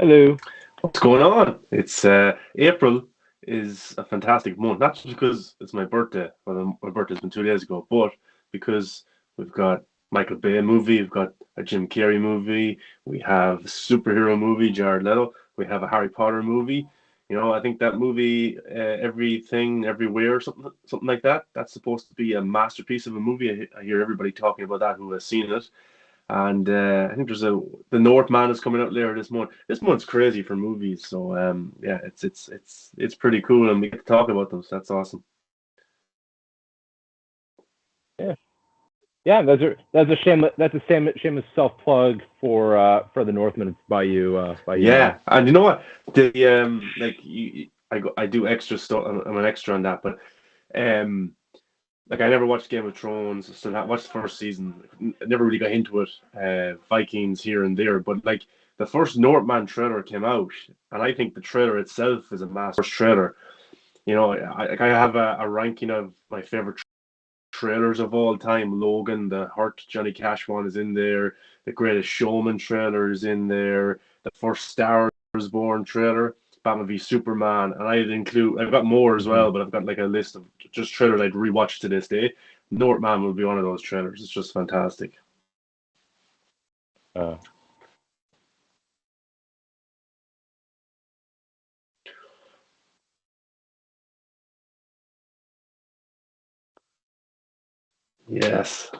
Hello. What's going on? It's April is a fantastic month, not just because it's my birthday. Well, my birthday's been 2 days ago, but because we've got Michael Bay movie, we've got a Jim Carrey movie, we have a superhero movie, Jared Leto, we have a Harry Potter movie. I think that movie, Everything, Everywhere, something like that. That's supposed to be a masterpiece of a movie. I hear everybody talking about that who has seen it. And I think the Northman is coming out later this month. This month's crazy for movies, so yeah, it's pretty cool, and we get to talk about them. So that's awesome. Yeah, yeah. That's a shameless self plug for the Northman by you, man. Yeah, and you know what? The I do extra stuff. I'm an extra on that, but um, like I never watched Game of Thrones. Still not watched the first season. Never really got into it. Vikings here and there, but like the first Northman trailer came out, and I think the trailer itself is a master trailer. I have a ranking of my favorite trailers of all time. Logan, the Hurt Johnny Cash one is in there. The Greatest Showman trailer is in there. The first Star is Born trailer. Batman v Superman, and I've got more as Hmm. well, but I've got like a list of just trailers I'd rewatch to this day. Northman will be one of those trailers. It's just fantastic. Uh, Yes.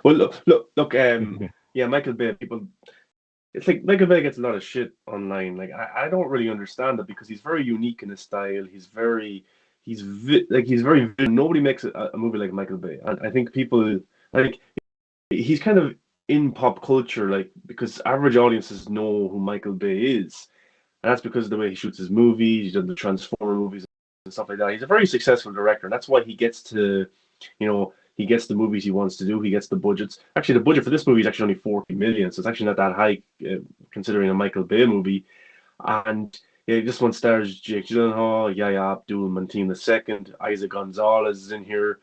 Well, look. Yeah, Michael Bay. People, it's like Michael Bay gets a lot of shit online. Like I don't really understand it because he's very unique in his style. He's very. Nobody makes a movie like Michael Bay, and I think people like he's kind of in pop culture, like because average audiences know who Michael Bay is, and that's because of the way he shoots his movies. He's done the Transformer movies and stuff like that. He's a very successful director, and that's why he gets the movies he wants to do. He gets the budgets. Actually, the budget for this movie is actually only 40 million, so it's actually not that high considering a Michael Bay movie. And yeah, this one stars Jake Gyllenhaal, Yahya Abdul-Mateen II, Isaac Gonzalez is in here,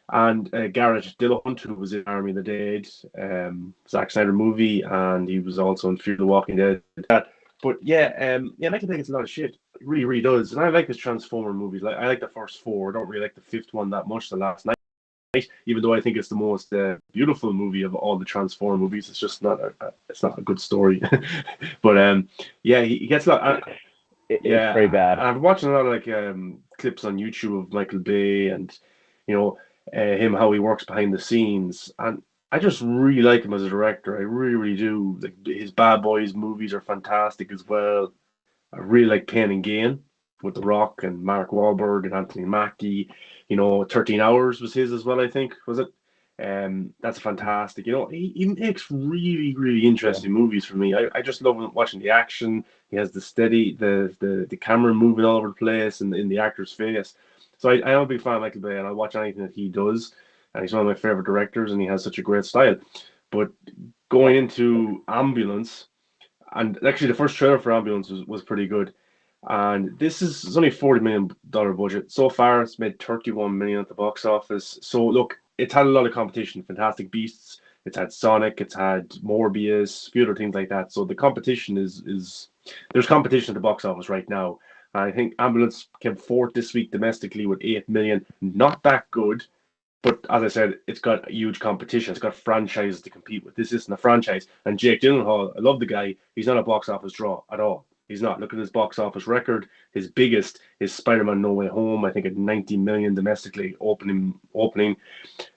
and Garrett Dillahunt, who was in Army of the Dead, Zack Snyder movie, and he was also in Fear the Walking Dead. But yeah, Michael Bay gets a lot of shit. It really, really does. And I like his Transformer movies. Like I like the first four. I don't really like the fifth one that much. The Last Night, even though I think it's the most beautiful movie of all the Transformer movies. It's just it's not a good story. But yeah, he gets a lot. it's very Yeah, bad. I've watched a lot of like clips on YouTube of Michael Bay and you know him how he works behind the scenes, and I just really like him as a director. I really, really do. Like his Bad Boys movies are fantastic as well. I really like Pain and Gain with The Rock and Mark Wahlberg and Anthony Mackie. 13 Hours was his as well, I think, was it? That's fantastic. He makes really, really Yeah. interesting movies for me. I just love watching the action. He has the camera moving all over the place and in the actor's face. So I am a big fan of Michael Bay, and I watch anything that he does. And he's one of my favorite directors, and he has such a great style. But going into Ambulance, and actually the first trailer for Ambulance was pretty good. And this is it's only $40 million budget. So far it's made 31 million at the box office. So look, it's had a lot of competition. Fantastic Beasts, it's had Sonic, it's had Morbius, a few other things like that. So the competition is there's competition at the box office right now. I think Ambulance came fourth this week domestically with 8 million. Not that good, but as I said, it's got huge competition. It's got franchises to compete with. This isn't a franchise. And Jake Gyllenhaal, I love the guy. He's not a box office draw at all. He's not. Look at his box office record. His biggest is Spider-Man: No Way Home. I think at 90 million domestically opening,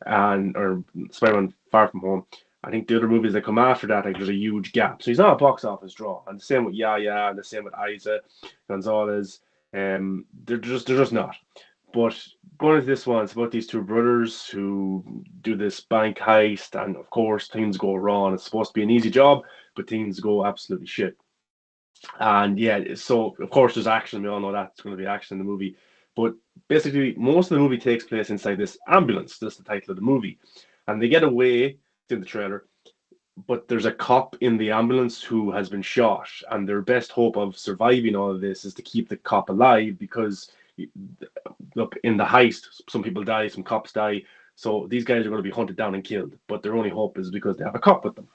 and or Spider-Man: Far From Home. I think the other movies that come after that, like there's a huge gap. So he's not a box office draw. And the same with Yaya, and the same with Isa Gonzalez. They're just not. But going into this one, it's about these two brothers who do this bank heist, and of course, things go wrong. It's supposed to be an easy job, but things go absolutely shit. And yeah, so of course, there's action. We all know that's going to be action in the movie. But basically, most of the movie takes place inside this ambulance. That's the title of the movie. And they get away, it's in the trailer, but there's a cop in the ambulance who has been shot, and their best hope of surviving all of this is to keep the cop alive because look, in the heist, some people die, some cops die. So these guys are going to be hunted down and killed. But their only hope is because they have a cop with them.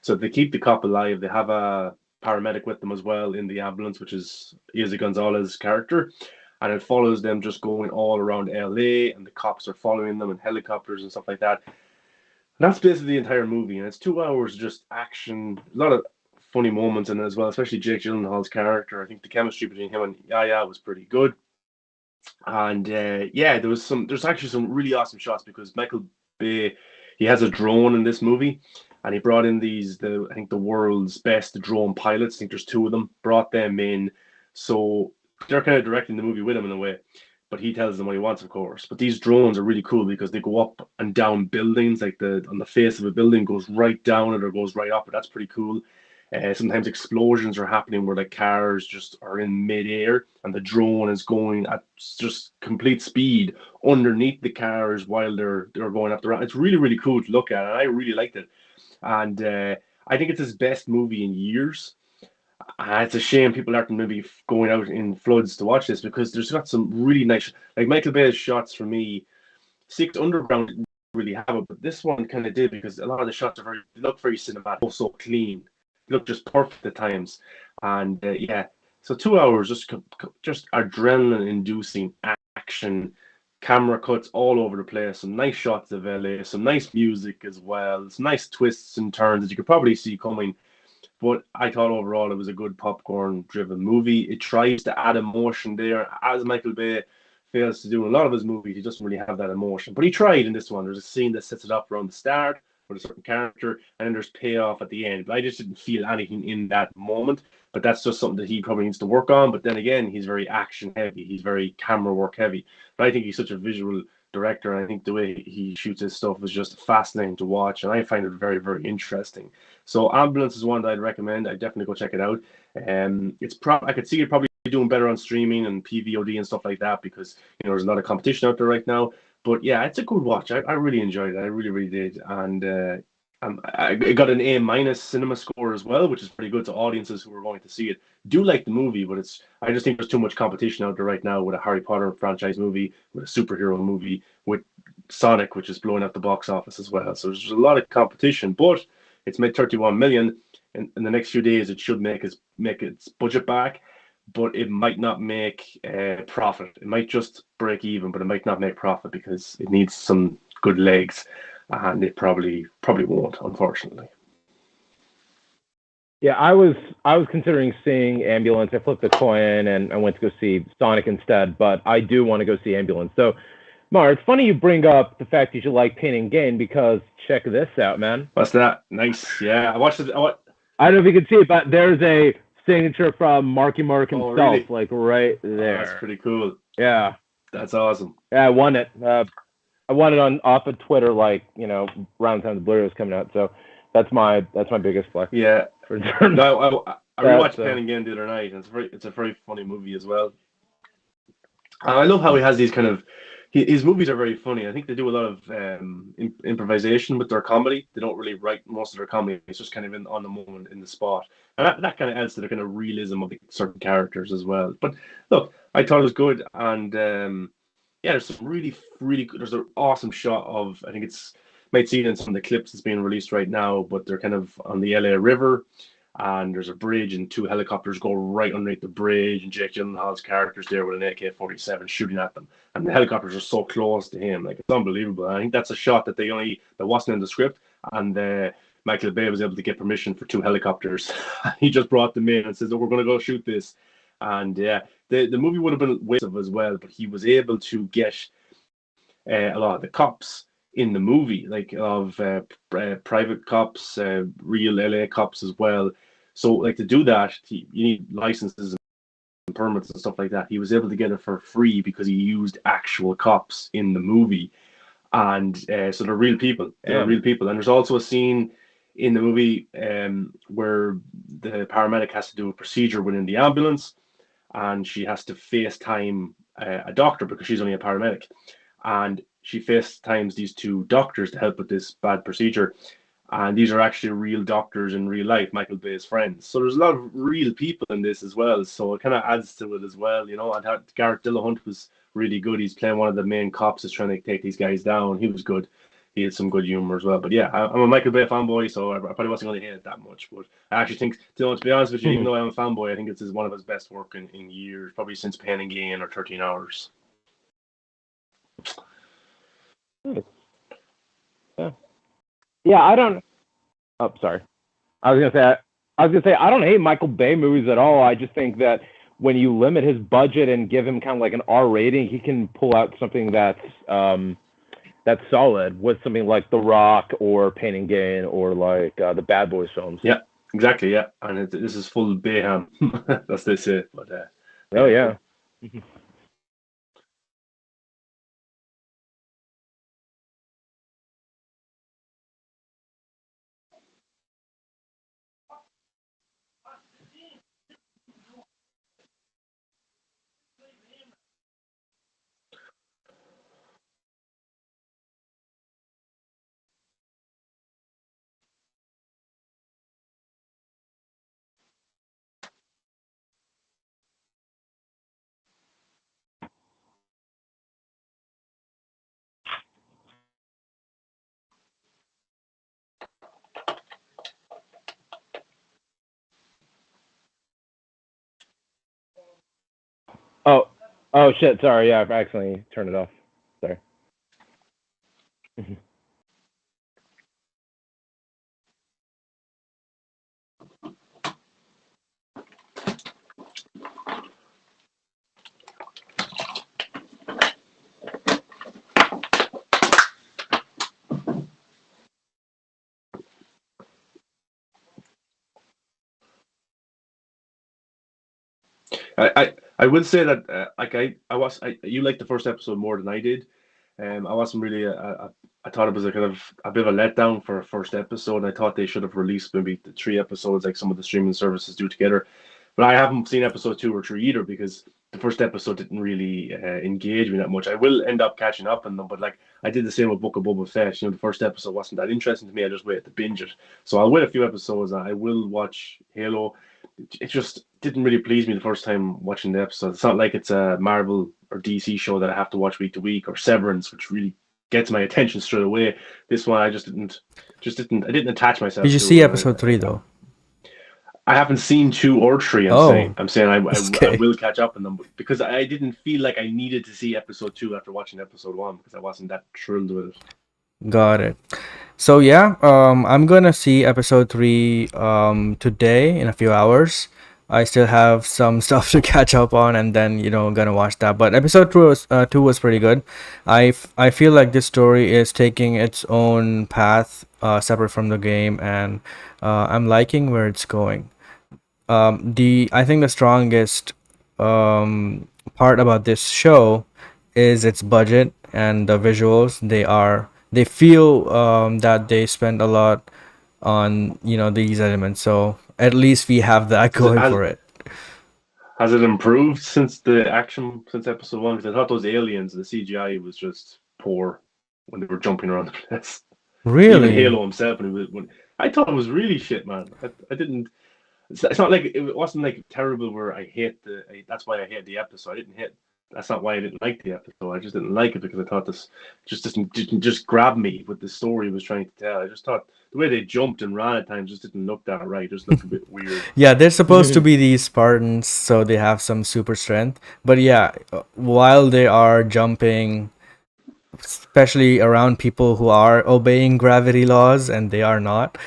So they keep the cop alive. They have a paramedic with them as well in the ambulance, which is Izzy Gonzalez's character. And it follows them just going all around LA, and the cops are following them in helicopters and stuff like that. And that's basically the entire movie. And it's 2 hours of just action, a lot of funny moments in it as well, especially Jake Gyllenhaal's character. I think the chemistry between him and Yaya was pretty good. And yeah, there's actually some really awesome shots because Michael Bay, he has a drone in this movie, and he brought in I think the world's best drone pilots. I think there's two of them. Brought them in, so they're kind of directing the movie with him in a way. But he tells them what he wants, of course. But these drones are really cool because they go up and down buildings, like on the face of a building goes right down it or goes right up. But that's pretty cool. Sometimes explosions are happening where the cars just are in midair and the drone is going at just complete speed underneath the cars while they're going up the ramp. It's really, really cool to look at, and I really liked it. And I think it's his best movie in years. It's a shame people aren't maybe going out in floods to watch this because there's got some really nice, like Michael Bay's shots for me. Six Underground didn't really have it, but this one kind of did because a lot of the shots look very cinematic, so clean, look just perfect at times, and yeah. So 2 hours just adrenaline-inducing action, camera cuts all over the place, some nice shots of LA, some nice music as well, some nice twists and turns that you could probably see coming. But I thought overall it was a good popcorn-driven movie. It tries to add emotion there, as Michael Bay fails to do in a lot of his movies. He doesn't really have that emotion, but he tried in this one. There's a scene that sets it up around the start with a certain character, and then there's payoff at the end. But I just didn't feel anything in that moment. But that's just something that he probably needs to work on. But then again, he's very action heavy. He's very camera work heavy. But I think he's such a visual director, and I think the way he shoots his stuff is just fascinating to watch, and I find it very, very interesting. So Ambulance is one that I'd recommend. I'd definitely go check it out. I could see it probably doing better on streaming and PVOD and stuff like that because there's a lot of competition out there right now. But yeah, it's a good watch. I really enjoyed it. I really, really did. And I got an A- cinema score as well, which is pretty good to audiences who are going to see it. Do like the movie, but I just think there's too much competition out there right now with a Harry Potter franchise movie, with a superhero movie, with Sonic, which is blowing up the box office as well. So there's a lot of competition, but it's made 31 million. In the next few days, it should make its budget back, but it might not make profit. It might just break even, but it might not make profit because it needs some good legs, and it probably won't, unfortunately. Yeah, I was considering seeing Ambulance. I flipped a coin and I went to go see Sonic instead, but I do want to go see Ambulance. So, Maher, it's funny you bring up the fact that you like Pain and Gain because check this out, man. What's that? Nice. Yeah, I watched it. I don't know if you can see it, but there's a signature from Marky Mark himself, really? like right there. That's pretty cool. Yeah. That's awesome. Yeah, I won it. I won it off of Twitter, like around the time the Blu-ray was coming out. So that's my biggest flex. Yeah. No, I rewatched Pain and Gain the other night, and it's a very funny movie as well. And I love how he has these kind of his movies are very funny. I think they do a lot of improvisation with their comedy. They don't really write most of their comedy. It's just kind of on the moment, in the spot. And that kind of adds to the kind of realism of certain characters as well. But look, I thought it was good. And yeah, there's some really, really good. There's an awesome shot of, I think it's, might see it in some of the clips that's being released right now, but they're kind of on the LA River. And there's a bridge, and two helicopters go right underneath the bridge, and Jake Gyllenhaal's character's there with an AK-47 shooting at them, and the helicopters are so close to him, like it's unbelievable. And I think that's a shot that that wasn't in the script, and Michael Bay was able to get permission for two helicopters. He just brought them in and says, "Oh, we're going to go shoot this," and yeah, the movie would have been wasted as well, but he was able to get a lot of the cops in the movie, like of private cops, real LA cops as well. So, like, to do that, you need licenses and permits and stuff like that. He was able to get it for free because he used actual cops in the movie. And so they're real people. They're real people. And there's also a scene in the movie where the paramedic has to do a procedure within the ambulance, and she has to FaceTime a doctor because she's only a paramedic. And she FaceTimes these two doctors to help with this bad procedure. and these are actually real doctors in real life, Michael Bay's friends. So there's a lot of real people in this as well. So it kind of adds to it as well, you know. And Garrett Dillahunt was really good. He's playing one of the main cops that's trying to take these guys down. He was good. He had some good humor as well. But yeah, I'm a Michael Bay fanboy, so I probably wasn't going to hate it that much. But I actually think, to be honest with you, even though I'm a fanboy, I think it's one of his best work in years, probably since Pain and Gain or 13 Hours. Yeah. Yeah, I don't. Oh, sorry. I was gonna say I don't hate Michael Bay movies at all. I just think that when you limit his budget and give him kind of like an R rating, he can pull out something that's solid with something like The Rock or Pain and Gain or like the Bad Boys films. Yeah, exactly. Yeah, and this is full Bayham. That's what they say. But oh yeah. Oh, oh shit! Sorry, yeah, I accidentally turned it off. Sorry. I would say that like you liked the first episode more than I did. I wasn't really I thought it was a kind of a bit of a letdown for a first episode. I thought they should have released maybe the 3 episodes like some of the streaming services do together. But I haven't seen episode 2 or 3 either because the first episode didn't really engage me that much. I will end up catching up on them, but like I did the same with Book of Boba Fett. You know, the first episode wasn't that interesting to me. I just waited to binge it. So I'll wait a few episodes. I will watch Halo. It just didn't really please me the first time watching the episode. It's not like it's a Marvel or DC show that I have to watch week to week, or Severance, which really gets my attention straight away. This one I I didn't attach myself Did you to. see episode 3 though? I haven't seen 2 or 3. I'm saying I will catch up on them because I didn't feel like I needed to see episode 2 after watching episode 1 because I wasn't that thrilled with it. Got it. So yeah, I'm gonna see episode 3 today in a few hours. I still have some stuff to catch up on, and then gonna watch that. But episode 2 was pretty good. I feel like this story is taking its own path, separate from the game, and I'm liking where it's going. I think the strongest part about this show is its budget and the visuals. They feel that they spend a lot on these elements, so at least we have that going for it. Has it improved since the action since episode 1? Because I thought those aliens, the CGI was just poor when they were jumping around the place. Really? Even Halo himself, when I thought it was really shit, man. I didn't. It's not like it wasn't like terrible where that's why I hate the episode. I didn't hate. That's not why I didn't like the episode. I just didn't like it because I thought this didn't just grab me with the story it was trying to tell. I just thought the way they jumped and ran at times just didn't look that right. It just looked a bit weird. Yeah, they're supposed to be these Spartans, so they have some super strength. But yeah, while they are jumping, especially around people who are obeying gravity laws and they are not,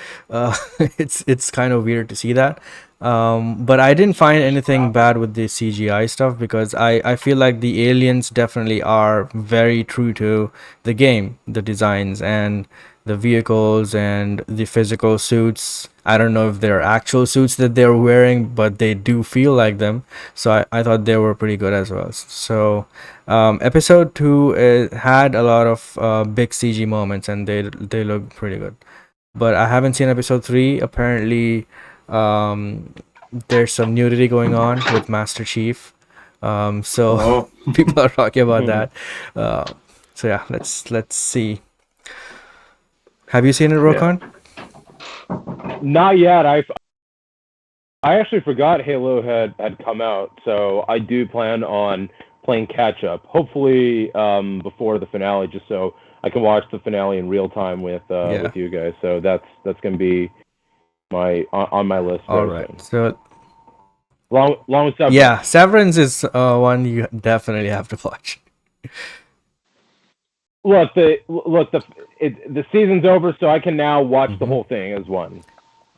it's kind of weird to see that. But I didn't find anything bad with the CGI stuff because I feel like the aliens definitely are very true to the game, the designs and the vehicles and the physical suits. I don't know if they're actual suits that they're wearing, but they do feel like them. So I thought they were pretty good as well. So episode 2 had a lot of big CG moments and they look pretty good. But I haven't seen episode 3. Apparently, there's some nudity going on with Master Chief. So people are talking about that. So yeah, let's see. Have you seen it, Rokan? Not yet. I actually forgot Halo had come out, so I do plan on playing catch up. Hopefully before the finale, just so I can watch the finale in real time with you guys. So that's gonna be on my list All very right. soon. So Long with Severance. yeah, Severance is one you definitely have to watch. Look, the season's over, so I can now watch the Mhm. whole thing as one.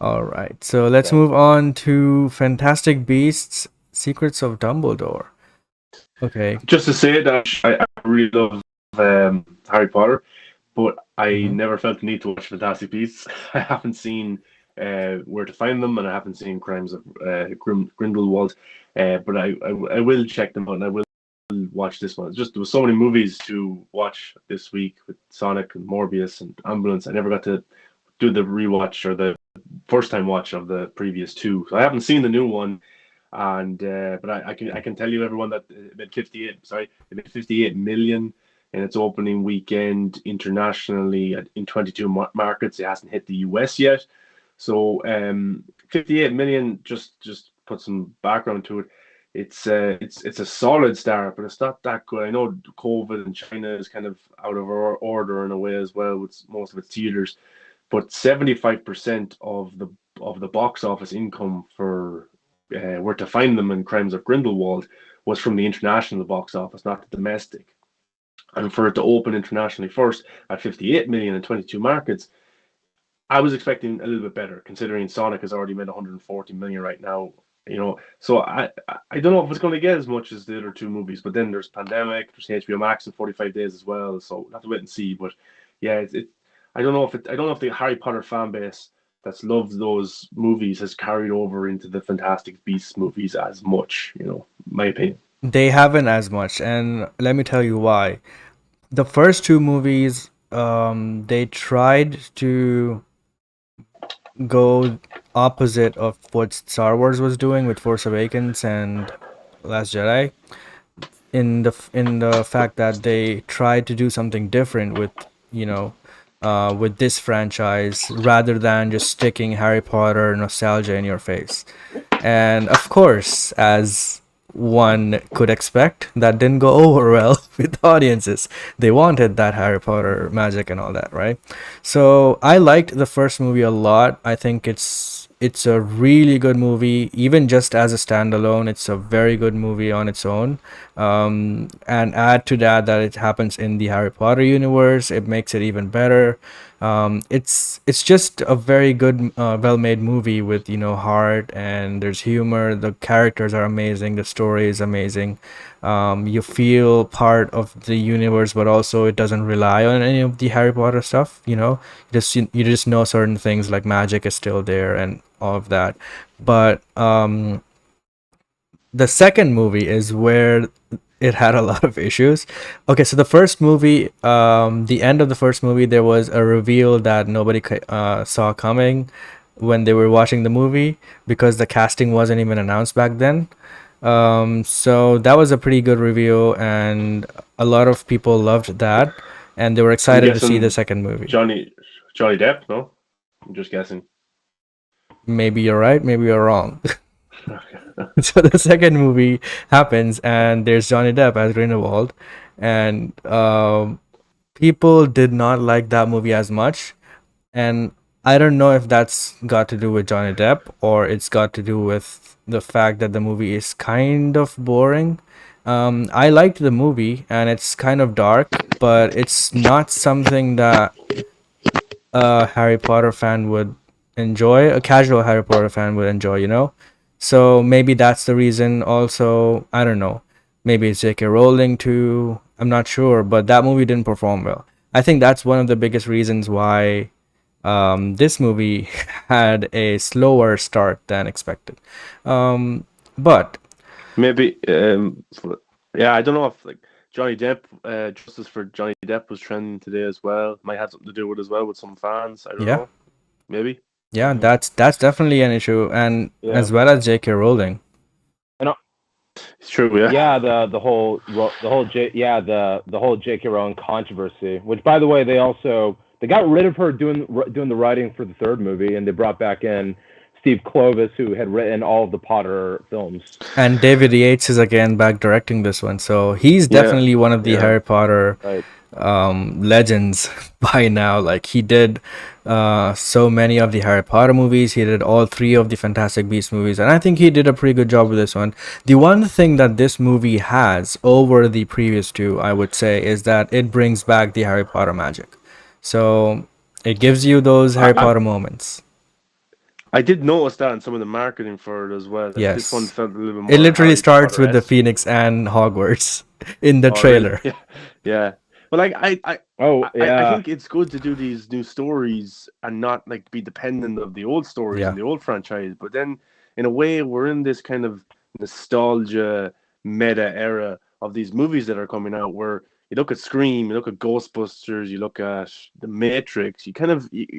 All right. So let's So. move on to Fantastic Beasts: Secrets of Dumbledore. Okay. Just to say that I really love Harry Potter, but I Mhm. never felt the need to watch Fantastic Beasts. I haven't seen Where to Find Them, and I haven't seen Crimes of Grindelwald. But I will check them out, and I will watch this one. It's just there was so many movies to watch this week with Sonic and Morbius and Ambulance. I never got to do the rewatch or the first time watch of the previous two. So I haven't seen the new one, and but I can tell you everyone that it made 58 million in its opening weekend internationally in 22 markets. It hasn't hit the US yet. So 58 million, just put some background to it. It's a solid start, but it's not that good. I know COVID and China is kind of out of order in a way as well with most of its theaters, but 75% of the box office income for Where to Find Them and Crimes of Grindelwald was from the international box office, not the domestic. And for it to open internationally first at 58 million in 22 markets, I was expecting a little bit better, considering Sonic has already made 140 million right now. So I don't know if it's going to get as much as the other two movies, but then there's pandemic, there's HBO Max in 45 days as well, so we'll have to wait and see. But yeah, I don't know if the Harry Potter fan base that's loved those movies has carried over into the Fantastic Beasts movies as much. My opinion. They haven't as much, and let me tell you why. The first two movies, they tried to go opposite of what Star Wars was doing with Force Awakens and Last Jedi, in the fact that they tried to do something different with, you know, with this franchise rather than just sticking Harry Potter nostalgia in your face. And of course, as one could expect, that didn't go over well with audiences. They wanted that Harry Potter magic and all that, right? So I liked the first movie a lot. I think it's a really good movie, even just as a standalone. It's a very good movie on its own. And add to that it happens in the Harry Potter universe, it makes it even better. It's just a very good, well-made movie with heart, and there's humor. The characters are amazing. The story is amazing. You feel part of the universe, but also it doesn't rely on any of the Harry Potter stuff. You just know certain things like magic is still there and all of that. But the second movie is where it had a lot of issues. Okay, so the first movie, the end of the first movie, there was a reveal that nobody saw coming when they were watching the movie because the casting wasn't even announced back then. So that was a pretty good reveal, and a lot of people loved that, and they were I'm excited to see the guessing second movie. Johnny Depp. No, I'm just guessing. Maybe you're right, maybe you're wrong. So the second movie happens, and there's Johnny Depp as Grindelwald, and people did not like that movie as much. And I don't know if that's got to do with Johnny Depp or it's got to do with the fact that the movie is kind of boring. I liked the movie, and it's kind of dark, but it's not something that a Harry Potter fan would enjoy, a casual Harry Potter fan would enjoy. So maybe that's the reason. Also, I don't know. Maybe it's J.K. Rowling too. I'm not sure, but that movie didn't perform well. I think that's one of the biggest reasons why this movie had a slower start than expected. But Maybe, yeah, I don't know if Johnny Depp, justice for Johnny Depp was trending today as well. Might have something to do with as well with some fans. I don't yeah, know. Maybe. yeah, that's definitely an issue, and Yeah. as well as J.K. Rowling. It's true. Yeah. Yeah, the whole J.K. Rowling controversy, which by the way they also They got rid of her doing the writing for the third movie, and they brought back in Steve Kloves, who had written all of the Potter films. And David Yates is again back directing this one, so he's Yeah, definitely one of the yeah. Harry Potter Right. legends by now. Like he did so many of the Harry Potter movies. He did all three of the Fantastic Beasts movies, and I think he did a pretty good job with this one. The one thing that this movie has over the previous two, I would say, is that it brings back the Harry Potter magic. So it gives you those Harry Potter moments. I did notice that in some of the marketing for it as well. That This one Yes. felt a little bit more It literally Harry starts with the Potter-esque. Phoenix and Hogwarts in the Oh, really? trailer. Yeah, yeah. Well, like Oh, I yeah. think it's good to do these new stories and not like be dependent of the old stories Yeah. and the old franchise. But then, in a way, we're in this kind of nostalgia meta era of these movies that are coming out, where you look at Scream, you look at Ghostbusters, you look at The Matrix. You're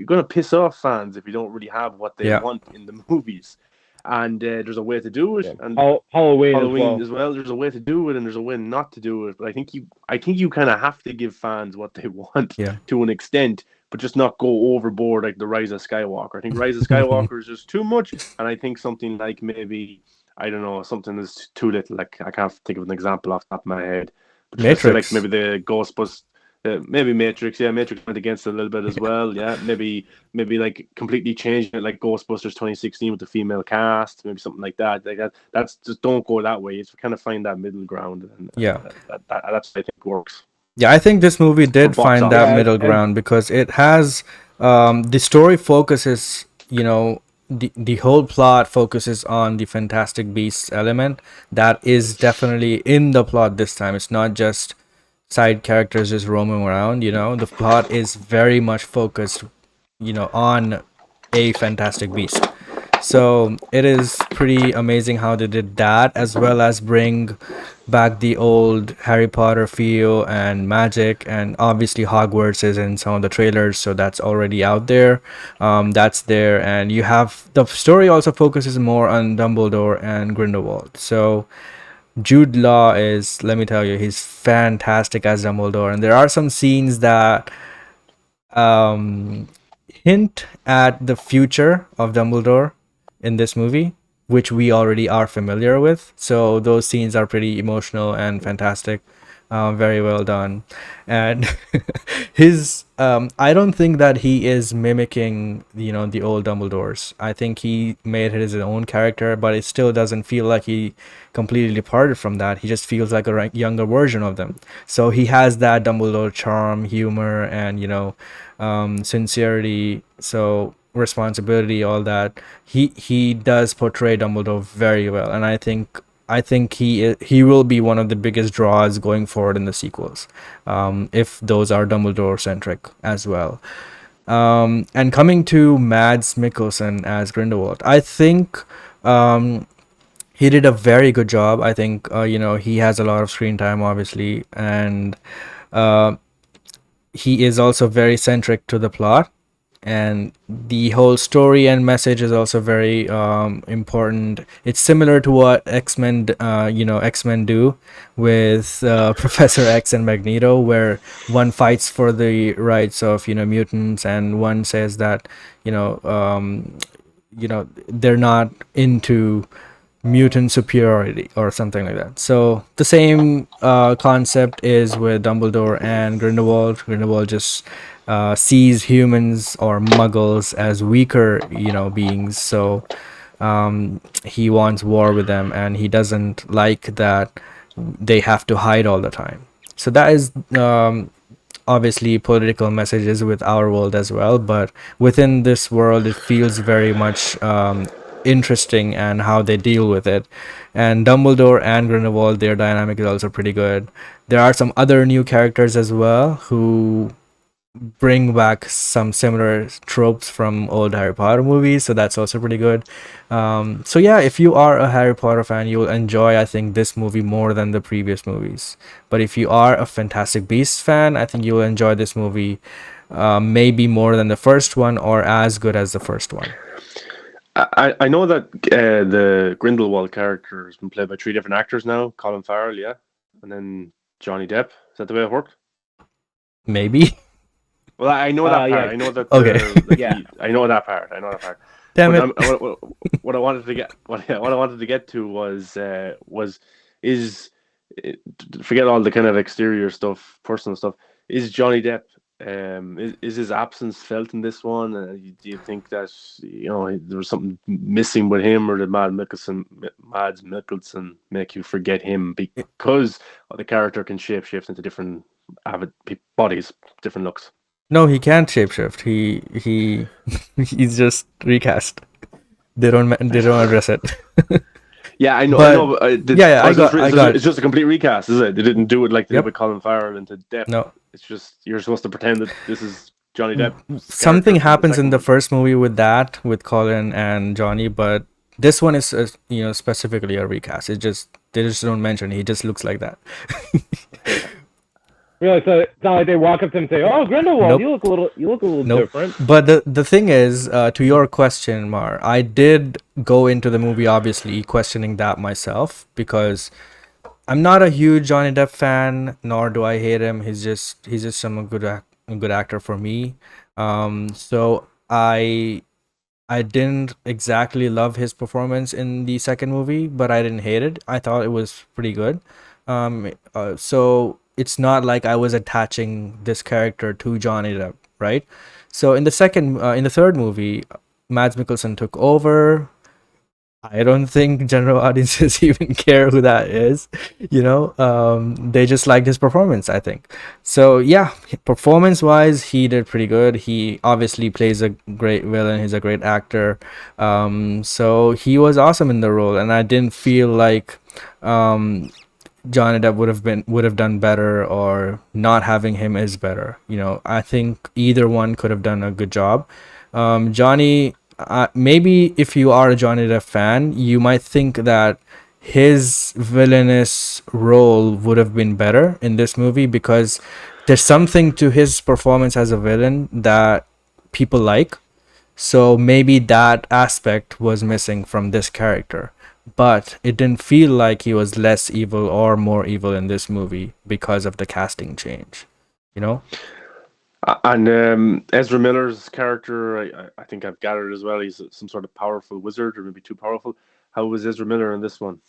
gonna piss off fans if you don't really have what they Yeah. want in the movies. And there's a way to do it, Yeah. and Halloween as well. There's a way to do it, and there's a way not to do it. But I think you kind of have to give fans what they want Yeah. to an extent, but just not go overboard like the Rise of Skywalker. I think Rise of Skywalker is just too much, and I think something like maybe I don't know something is too little. Like I can't think of an example off the top of my head. But just say, like Matrix. maybe the Ghostbusters. Maybe Matrix, yeah, Matrix went against it a little bit as well. Yeah, maybe like completely changing it, like Ghostbusters 2016 with the female cast, maybe something like that. Like that's just don't go that way. It's kind of find that middle ground, and Yeah. that's what I think works. Yeah, I think this movie did box find office. that Yeah, middle and- ground because it has the story focuses, the whole plot focuses on the Fantastic Beasts element that is definitely in the plot this time. It's not just side characters just roaming around, the plot is very much focused, on a Fantastic Beast. So it is pretty amazing how they did that, as well as bring back the old Harry Potter feel and magic, and obviously Hogwarts is in some of the trailers, so that's already out there. That's there, and you have the story also focuses more on Dumbledore and Grindelwald. So Jude Law is, let me tell you, he's fantastic as Dumbledore, and there are some scenes that hint at the future of Dumbledore in this movie, which we already are familiar with. So those scenes are pretty emotional and fantastic. Very well done. And his I don't think that he is mimicking, the old Dumbledores. I think he made it his own character, but it still doesn't feel like he completely departed from that. He just feels like a younger version of them. So he has that Dumbledore charm, humor, and sincerity. So responsibility, all that. He does portray Dumbledore very well, and I think he will be one of the biggest draws going forward in the sequels, if those are Dumbledore centric as well. And coming to Mads Mikkelsen as Grindelwald, I think he did a very good job. I think he has a lot of screen time, obviously, and he is also very centric to the plot, and the whole story and message is also very important. It's similar to what X-Men do with Professor X and Magneto, where one fights for the rights of mutants, and one says that they're not into mutant superiority or something like that. So the same concept is with Dumbledore and Grindelwald. Grindelwald just sees humans or muggles as weaker, beings. So he wants war with them, and he doesn't like that they have to hide all the time. So that is obviously political messages with our world as well, but within this world it feels very much interesting and how they deal with it. And Dumbledore and Grindelwald, their dynamic is also pretty good. There are some other new characters as well who bring back some similar tropes from old Harry Potter movies, so that's also pretty good. So yeah, if you are a Harry Potter fan, you will enjoy, I think, this movie more than the previous movies. But if you are a Fantastic Beasts fan, I think you will enjoy this movie maybe more than the first one, or as good as the first one. I know that the Grindelwald character has been played by 3 different actors now. Colin Farrell, yeah, and then Johnny Depp. Is that the way it worked? Maybe. Well, I know that part. Yeah. I know that Okay. Yeah. I know that part. I know that part. Damn But it. what I wanted to get what I wanted to get to was is forget all the kind of exterior stuff, personal stuff. Is Johnny Depp is his absence felt in this one? Do you think that there was something missing with him, or did Mads Mikkelsen make you forget him because the character can shapeshift into different bodies, different looks? No, he can't shapeshift. He he's just recast. They don't address it. Yeah, I know. But But, yeah, I got. it's just a complete recast, is it? They didn't do it like they did Yep. with Colin Farrell into Depp. No. It's just you're supposed to pretend that this is Johnny Depp's Something character from happens in second the one. first movie with Colin and Johnny, but this one is specifically a recast. They just don't mention it. He just looks like that. Really? So it's not like they walk up to him and say, "Oh, Grindelwald, Nope. you look a little Nope. different." But the thing is, to your question, Mar, I did go into the movie obviously questioning that myself because I'm not a huge Johnny Depp fan, nor do I hate him. He's just some a good actor for me. So I didn't exactly love his performance in the second movie, but I didn't hate it. I thought it was pretty good. So it's not like I was attaching this character to Johnny Depp, right? So in the third movie, Mads Mikkelsen took over. I don't think general audiences even care who that is. They just liked his performance, I think. So yeah, performance wise, he did pretty good. He obviously plays a great villain. He's a great actor. So he was awesome in the role, and I didn't feel like Johnny Depp would have done better, or not having him is better. I think either one could have done a good job. Johnny, maybe if you are a Johnny Depp fan, you might think that his villainous role would have been better in this movie because there's something to his performance as a villain that people like. So maybe that aspect was missing from this character. But it didn't feel like he was less evil or more evil in this movie because of the casting change. You know? And Ezra Miller's character, I think I've gathered as well. He's some sort of powerful wizard, or maybe too powerful. How was Ezra Miller in this one?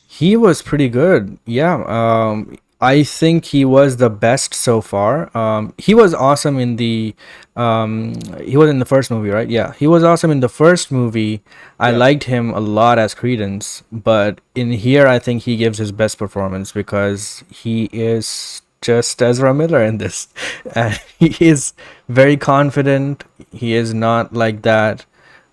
He was pretty good. Yeah. I think he was the best so far. He was awesome in the he was in the first movie, right? Yeah. He was awesome in the first movie. I Yeah. liked him a lot as Credence, but in here I think he gives his best performance because he is just Ezra Miller in this. He is very confident. He is not like that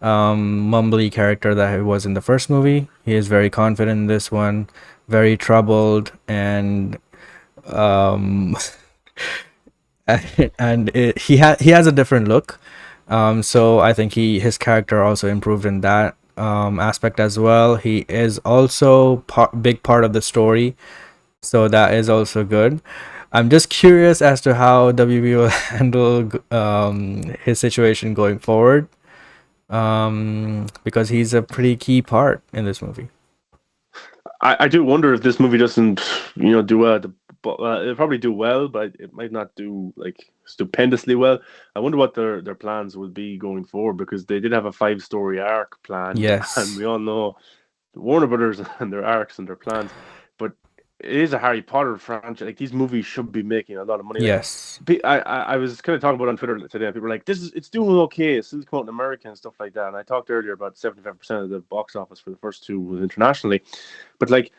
mumbly character that he was in the first movie. He is very confident in this one, very troubled, and um, he has a different look. So I think his character also improved in that aspect as well. He is also big part of the story, so that is also good. I'm just curious as to how WB will handle his situation going forward, because he's a pretty key part in this movie. I do wonder if this movie doesn't, do well. It'll probably do well, but it might not do like stupendously well. I wonder what their plans would be going forward, because they did have a 5-story arc planned, and Yes. we all know Warner Brothers and their arcs and their plans. But it is a Harry Potter franchise. Like, these movies should be making a lot of money. Like, Yes. I was kind of talking about it on Twitter today. People were like, it's doing okay. It's still come out in America and stuff like that. And I talked earlier about 75% of the box office for the first two was internationally. But like,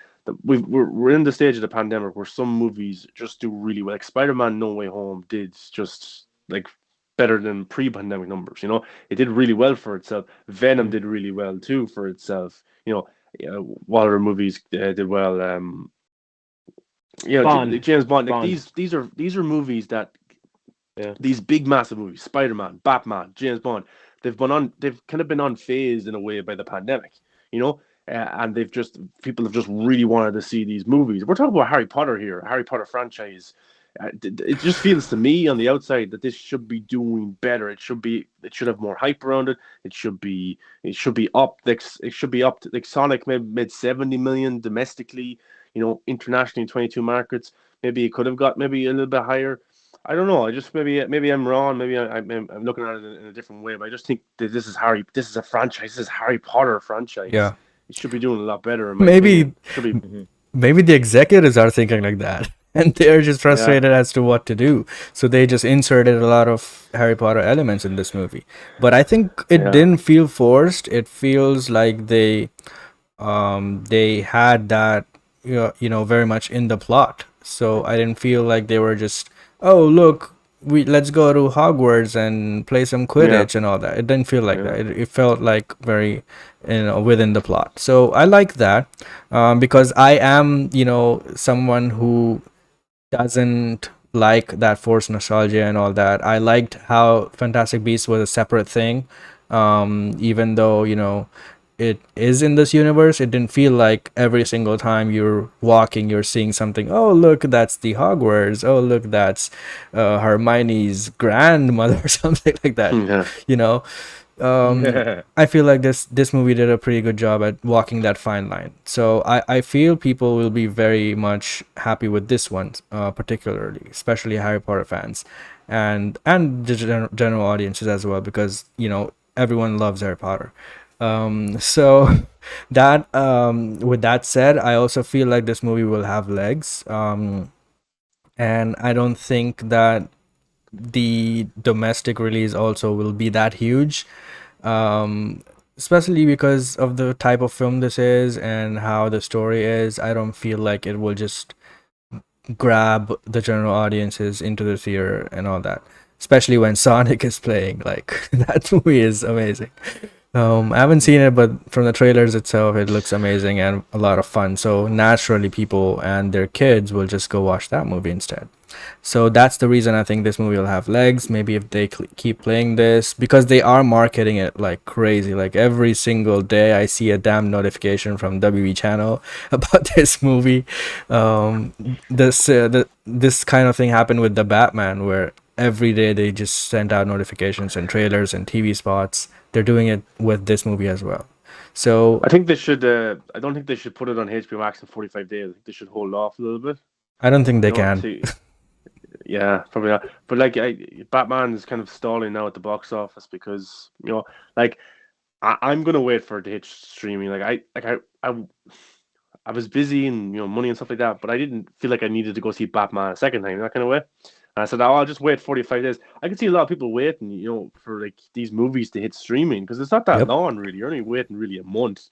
we're in the stage of the pandemic where some movies just do really well. Like Spider-Man No Way Home did just like better than pre-pandemic numbers. It did really well for itself. Venom did really well too for itself. What other movies did well? Bond. James Bond. Like, Bond. these are movies that, Yeah. these big massive movies, Spider-Man, Batman, James Bond, they've kind of been unfazed in a way by the pandemic, and people have just really wanted to see these movies. We're talking about Harry Potter here, a Harry Potter franchise. It just feels to me on the outside that this should be doing better. It should have more hype around it. It should be up. It should be up to, like, Sonic made 70 million domestically. Internationally in 22 markets. Maybe it could have got maybe a little bit higher. I don't know. I just maybe I'm wrong. Maybe I'm looking at it in a different way. But I just think that this is Harry. This is a franchise. This is Harry Potter franchise. Yeah. It should be doing a lot better, in my Maybe opinion. Should be. Mhm. maybe the executives are thinking like that. And they're just Yeah. frustrated as to what to do. So they just inserted a lot of Harry Potter elements in this movie. But I think it Yeah. didn't feel forced. It feels like they had that very much in the plot, so I didn't feel like they were just, oh look, we let's go to Hogwarts and play some Yeah. Quidditch and all that. It didn't feel like Yeah. that. It felt like very within the plot, so I like that. Because I am someone who doesn't like that forced nostalgia and all that. I liked how Fantastic Beasts was a separate thing. Even though, it is in this universe, it didn't feel like every single time you're walking, you're seeing something. Oh, look, that's the Hogwarts. Oh, look, that's Hermione's grandmother or something like that. Yeah. You know, I feel like this movie did a pretty good job at walking that fine line. So I feel people will be very much happy with this one, particularly, especially Harry Potter fans, and the general audiences as well, because everyone loves Harry Potter. So that with that said, I also feel like this movie will have legs. And I don't think that the domestic release also will be that huge, um especially because of the type of film this is and how the story is. I don't feel like it will just grab the general audiences into the theater and all that, especially when Sonic is playing. Like, that movie is amazing. I haven't seen it, but from the trailers itself, it looks amazing and a lot of fun. So naturally, people and their kids will just go watch that movie instead. So that's the reason I think this movie will have legs. Maybe if they keep playing this, because they are marketing it like crazy. Like, every single day, I see a damn notification from WB channel about this movie. This kind of thing happened with the Batman, where every day they just send out notifications and trailers and TV spots. They're doing it with this movie as well. So I think they should. I don't think they should put it on HBO Max in 45 days. I think they should hold off a little bit. I don't think they You know, can. to Yeah, probably not. But like, Batman is kind of stalling now at the box office because like I'm gonna wait for it to hit streaming. I was busy and money and stuff like that, but I didn't feel like I needed to go see Batman a second time that kind of way. And I said, oh, I'll just wait 45 days. I can see a lot of people waiting, for like these movies to hit streaming because it's not that Yep. long really. You're only waiting really a month,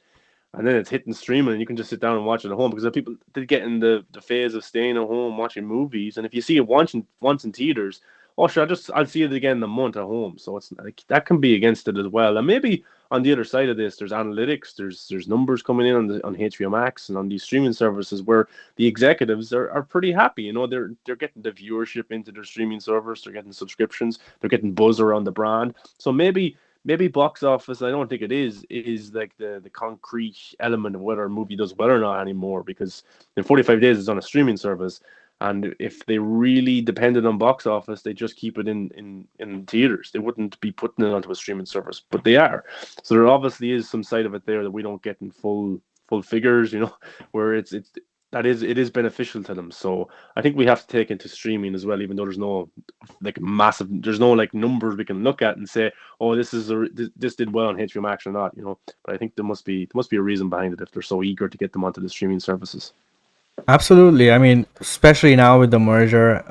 and then it's hitting streaming, and you can just sit down and watch it at home because people did get in the phase of staying at home watching movies, and if you see it once in theaters, oh sure, I'll see it again in a month at home. So it's like that can be against it as well. And maybe on the other side of this, there's analytics, there's numbers coming in on HBO Max and on these streaming services where the executives are pretty happy. They're getting the viewership into their streaming servers, they're getting subscriptions, they're getting buzz around the brand. So maybe box office, I don't think it is like the concrete element of whether a movie does well or not anymore, because in 45 days it's on a streaming service, and if they really depended on box office, they just keep it in theaters. They wouldn't be putting it onto a streaming service, but they are. So there obviously is some side of it there that we don't get in full figures, where it is beneficial to them. So I think we have to take into streaming as well, even though there's no there's no like numbers we can look at and say, oh, this did well on HBO Max or not, But I think there must be a reason behind it if they're so eager to get them onto the streaming services. Absolutely. I mean, especially now with the merger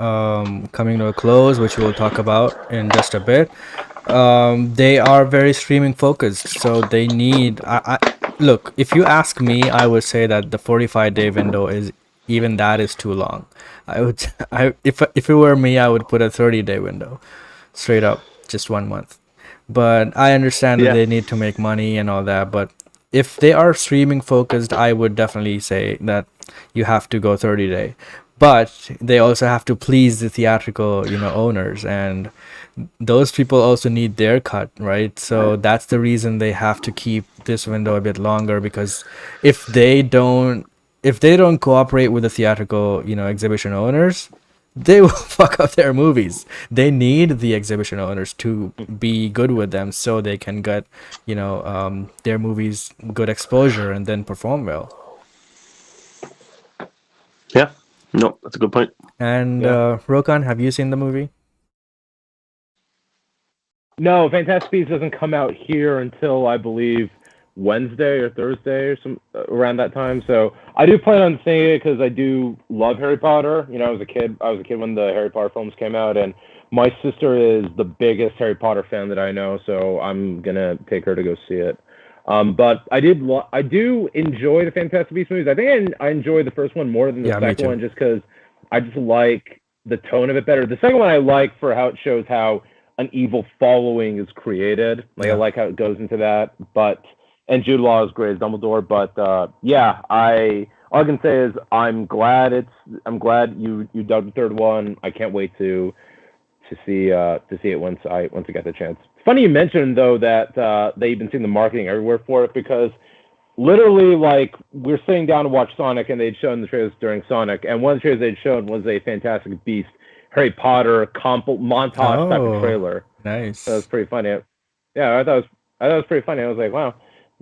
coming to a close, which we'll talk about in just a bit. They are very streaming focused, so they need. Look, if you ask me, I would say that the 45-day window is, even that is too long. I would, if it were me, I would put a 30-day window, straight up, just 1 month. But I understand that Yeah. they need to make money and all that. But if they are streaming focused, I would definitely say that you have to go 30-day. But they also have to please the theatrical, owners, and those people also need their cut, right? So that's the reason they have to keep this window a bit longer, because if they don't cooperate with the theatrical, exhibition owners, they will fuck up their movies. They need the exhibition owners to be good with them so they can get, their movies good exposure and then perform well. Yeah. No, that's a good point. And Rokan, have you seen the movie? No, Fantastic Beasts doesn't come out here until I believe Wednesday or Thursday or some around that time. So I do plan on seeing it because I do love Harry Potter. You know, I was a kid when the Harry Potter films came out, and my sister is the biggest Harry Potter fan that I know. So I'm gonna take her to go see it. But I do enjoy the Fantastic Beasts movies. I think I enjoy the first one more than the second one, just because I just like the tone of it better. The second one I like for how it shows how an evil following is created. Like I like how it goes into that. And Jude Law is great as Dumbledore. But all I can say is I'm glad you dug the third one. I can't wait to see it once I get the chance. Funny you mentioned though that they've been seeing the marketing everywhere for it, because literally, like, we're sitting down to watch Sonic, and they'd shown the trailers during Sonic, and one of the trailers they'd shown was a Fantastic Beast Harry Potter montage type of trailer. Nice. That was pretty funny. Yeah, I thought it was pretty funny. I was like, wow,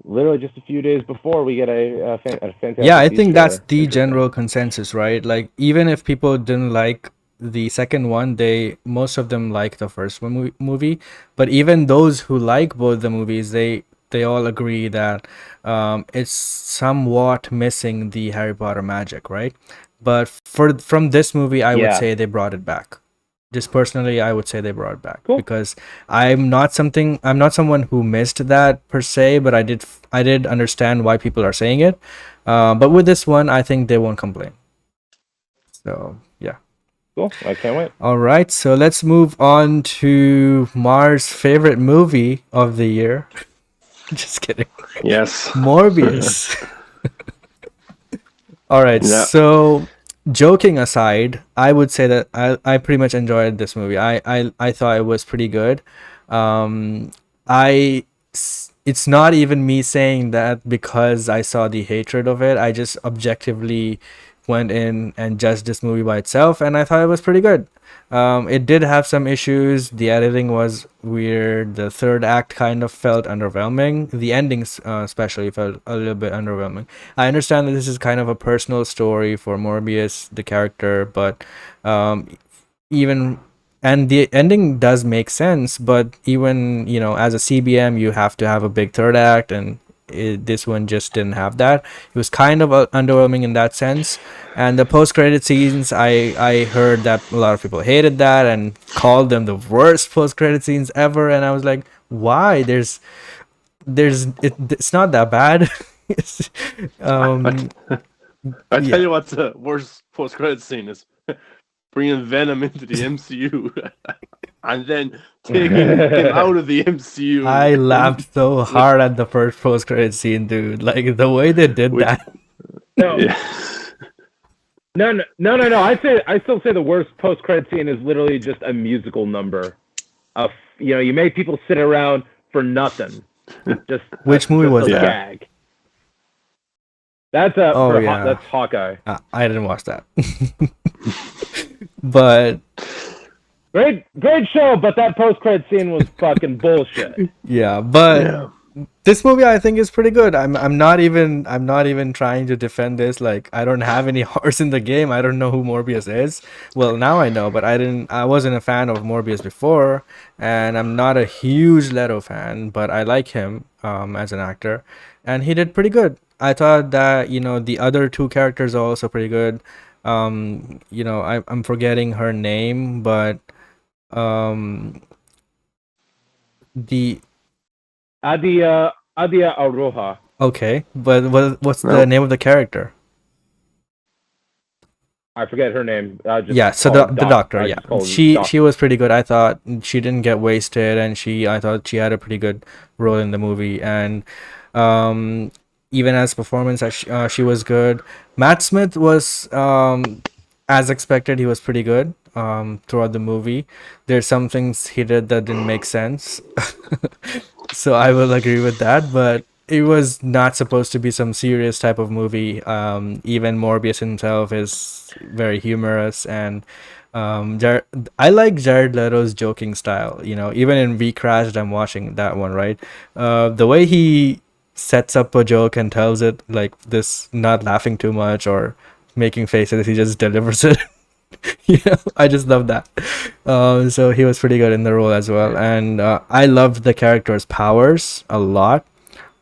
literally just a few days before we get a Fantastic Yeah, I Beast think trailer. that's the general consensus, right? Like, even if people didn't like the second one, most of them like the first one movie. But even those who like both the movies, they all agree that it's somewhat missing the Harry Potter magic, right? But from this movie, I would say they brought it back. Just personally, I would say they brought it back, because I'm not someone who missed that per se, but I did understand why people are saying it. But with this one, I think they won't complain. So yeah. Cool. I can't wait. All right, so let's move on to Maher's favorite movie of the year. Just kidding. Yes. Morbius. All right, so joking aside, I would say that I pretty much enjoyed this movie. I thought it was pretty good. It's not even me saying that because I saw the hatred of it. I just objectively went in and judged this movie by itself, and I thought it was pretty good. It did have some issues. The editing was weird. The third act kind of felt underwhelming. The endings especially felt a little bit underwhelming. I understand that this is kind of a personal story for Morbius, the character, but and the ending does make sense, but even, as a CBM, you have to have a big third act, and this one just didn't have that. It was kind of underwhelming in that sense. And the post-credit scenes, I heard that a lot of people hated that and called them the worst post-credit scenes ever, and I was like, why? It's not that bad. I tell you what's the worst post-credit scene is bringing Venom into the MCU and then taking him out of the MCU. I laughed so hard at the first post-credit scene, dude. Like, the way they did that. No. No. I still say the worst post-credit scene is literally just a musical number. You made people sit around for nothing. Just which movie was that? Gag. That's that's Hawkeye. I didn't watch that. But great show, but that post-credit scene was fucking bullshit. Yeah, but this movie I think is pretty good. I'm not even trying to defend this. Like, I don't have any horse in the game. I don't know who Morbius is. Well, now I know, but I wasn't a fan of Morbius before, and I'm not a huge Leto fan, but I like him as an actor, and he did pretty good. I thought that, the other two characters are also pretty good. I'm forgetting her name, but the Adia Aroha. Okay, but what's the name of the character? I forget her name. So the doctor, she was pretty good. I thought she didn't get wasted, and I thought she had a pretty good role in the movie, and even as performance, she was good. Matt Smith was, as expected, he was pretty good throughout the movie. There's some things he did that didn't make sense. So I will agree with that, but it was not supposed to be some serious type of movie. Even Morbius himself is very humorous, and I like Jared Leto's joking style. Even in We Crashed, I'm watching that one, right? The way he sets up a joke and tells it like this, not laughing too much or making faces. He just delivers it. I just love that. So he was pretty good in the role as well, and I loved the character's powers a lot.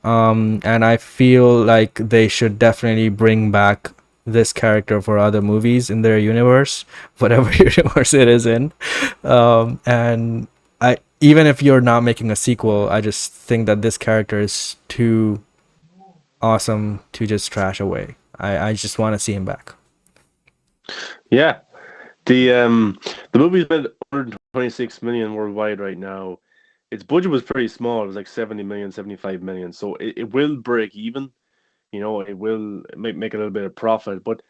And I feel like they should definitely bring back this character for other movies in their universe, whatever universe it is in. And I, even if you're not making a sequel, I just think that this character is too awesome to just trash away. I just want to see him back. Yeah, the movie's made 126 million worldwide right now. Its budget was pretty small. It was like 70 million, 75 million. So it will break even. It will make a little bit of profit. But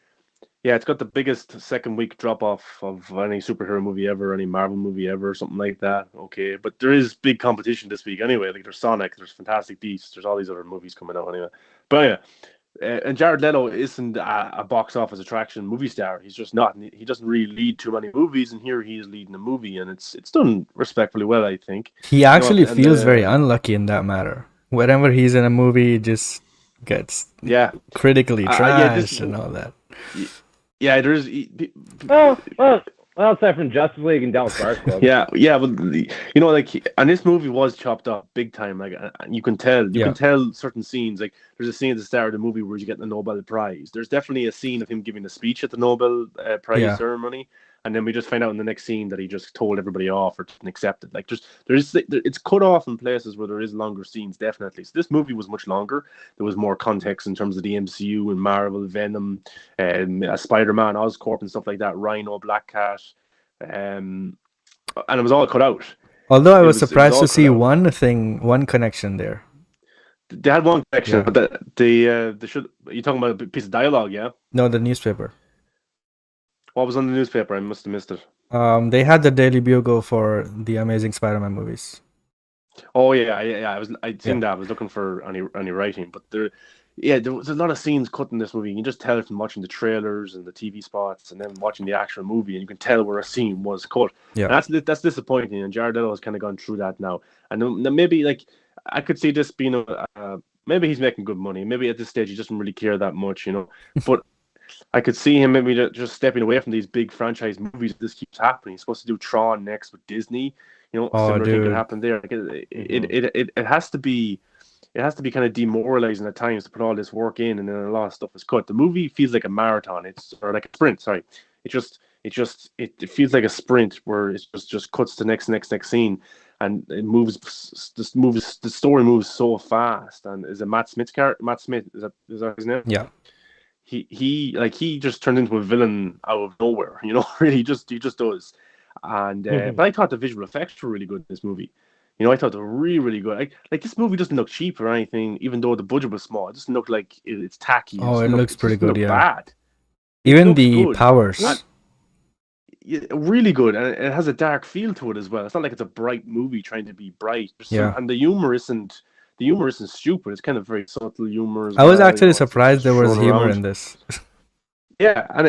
yeah, it's got the biggest second week drop off of any superhero movie ever, any Marvel movie ever, something like that. Okay, but there is big competition this week anyway. Like there's Sonic, there's Fantastic Beasts, there's all these other movies coming out anyway. But yeah. And Jared Leto isn't a box office attraction movie star. He's just not. He doesn't really lead too many movies, and here he is leading a movie, and it's done respectfully well, I think. He actually feels very unlucky in that matter. Whenever he's in a movie, he just gets critically trashed and all that. Yeah, there's. Well, aside from Justice League and Dallas Stars Club. Yeah, but and this movie was chopped up big time. Like, and you can tell certain scenes. Like, there's a scene at the start of the movie where you get the Nobel Prize. There's definitely a scene of him giving a speech at the Nobel Prize ceremony, and then we just find out in the next scene that he just told everybody off or didn't accept it. Like, it's cut off in places where there is longer scenes, definitely. So this movie was much longer. There was more context in terms of the MCU and Marvel, Venom, Spider-Man, Oscorp, and stuff like that. Rhino, Black Cat, and it was all cut out. Although I was surprised to see one connection there. They had one connection, but they should. You're talking about a piece of dialogue, yeah? No, the newspaper. What was on the newspaper? I must have missed it. They had the Daily Bugle for the Amazing Spider-Man movies. Oh yeah. I'd seen that. I was looking for any writing, but there was a lot of scenes cut in this movie. You can just tell from watching the trailers and the TV spots, and then watching the actual movie, and you can tell where a scene was cut. Yeah, and that's disappointing. And Jared Leto has kind of gone through that now, and maybe like I could see this being maybe he's making good money. Maybe at this stage he doesn't really care that much, but. I could see him maybe just stepping away from these big franchise movies if this keeps happening. He's supposed to do Tron next with Disney. Similar thing could happen there. It has to be kind of demoralizing at times to put all this work in, and then a lot of stuff is cut. The movie feels like a marathon. Or like a sprint. Sorry, it feels like a sprint where it just cuts to next scene, and it moves. The story moves so fast. And is it Matt Smith's character? Matt Smith, is that his name? Yeah. He just turned into a villain out of nowhere, really he just does. And but I thought the visual effects were really good in this movie. I thought they were really, really good. Like this movie doesn't look cheap or anything, even though the budget was small. It doesn't look like it's tacky. It looks pretty good, yeah. Bad. Even the powers. Really good, and it has a dark feel to it as well. It's not like it's a bright movie trying to be bright. And the humor isn't stupid. It's kind of very subtle humor. I was actually surprised there was humor in this. Yeah, and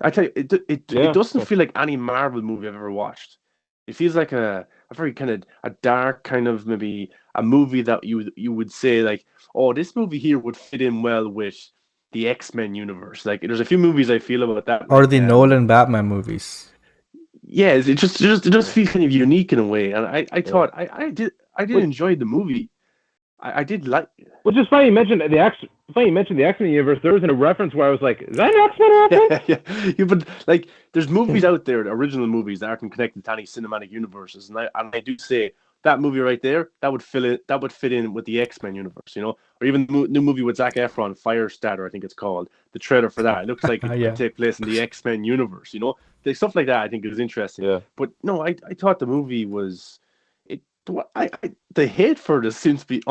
I tell you, it doesn't feel like any Marvel movie I've ever watched. It feels like a very kind of a dark kind of maybe a movie that you would say like, oh, this movie here would fit in well with the X-Men universe. Like there's a few movies I feel about that. Or the Nolan Batman movies. Yeah, it just feels kind of unique in a way, and I thought I did enjoy the movie. I did like. Well, just funny you mentioned the X-Men universe. There was a reference where I was like, "Is that an X-Men reference?" Yeah, but like, there's movies out there, original movies that aren't connected to any cinematic universes, and I do say that movie right there that would fit in with the X-Men universe, or even the new movie with Zac Efron, Firestarter, I think it's called. The trailer for that, it looks like it could take place in the X-Men universe, The stuff like that I think is interesting. Yeah. But no, I thought the movie was the hate for this seems to be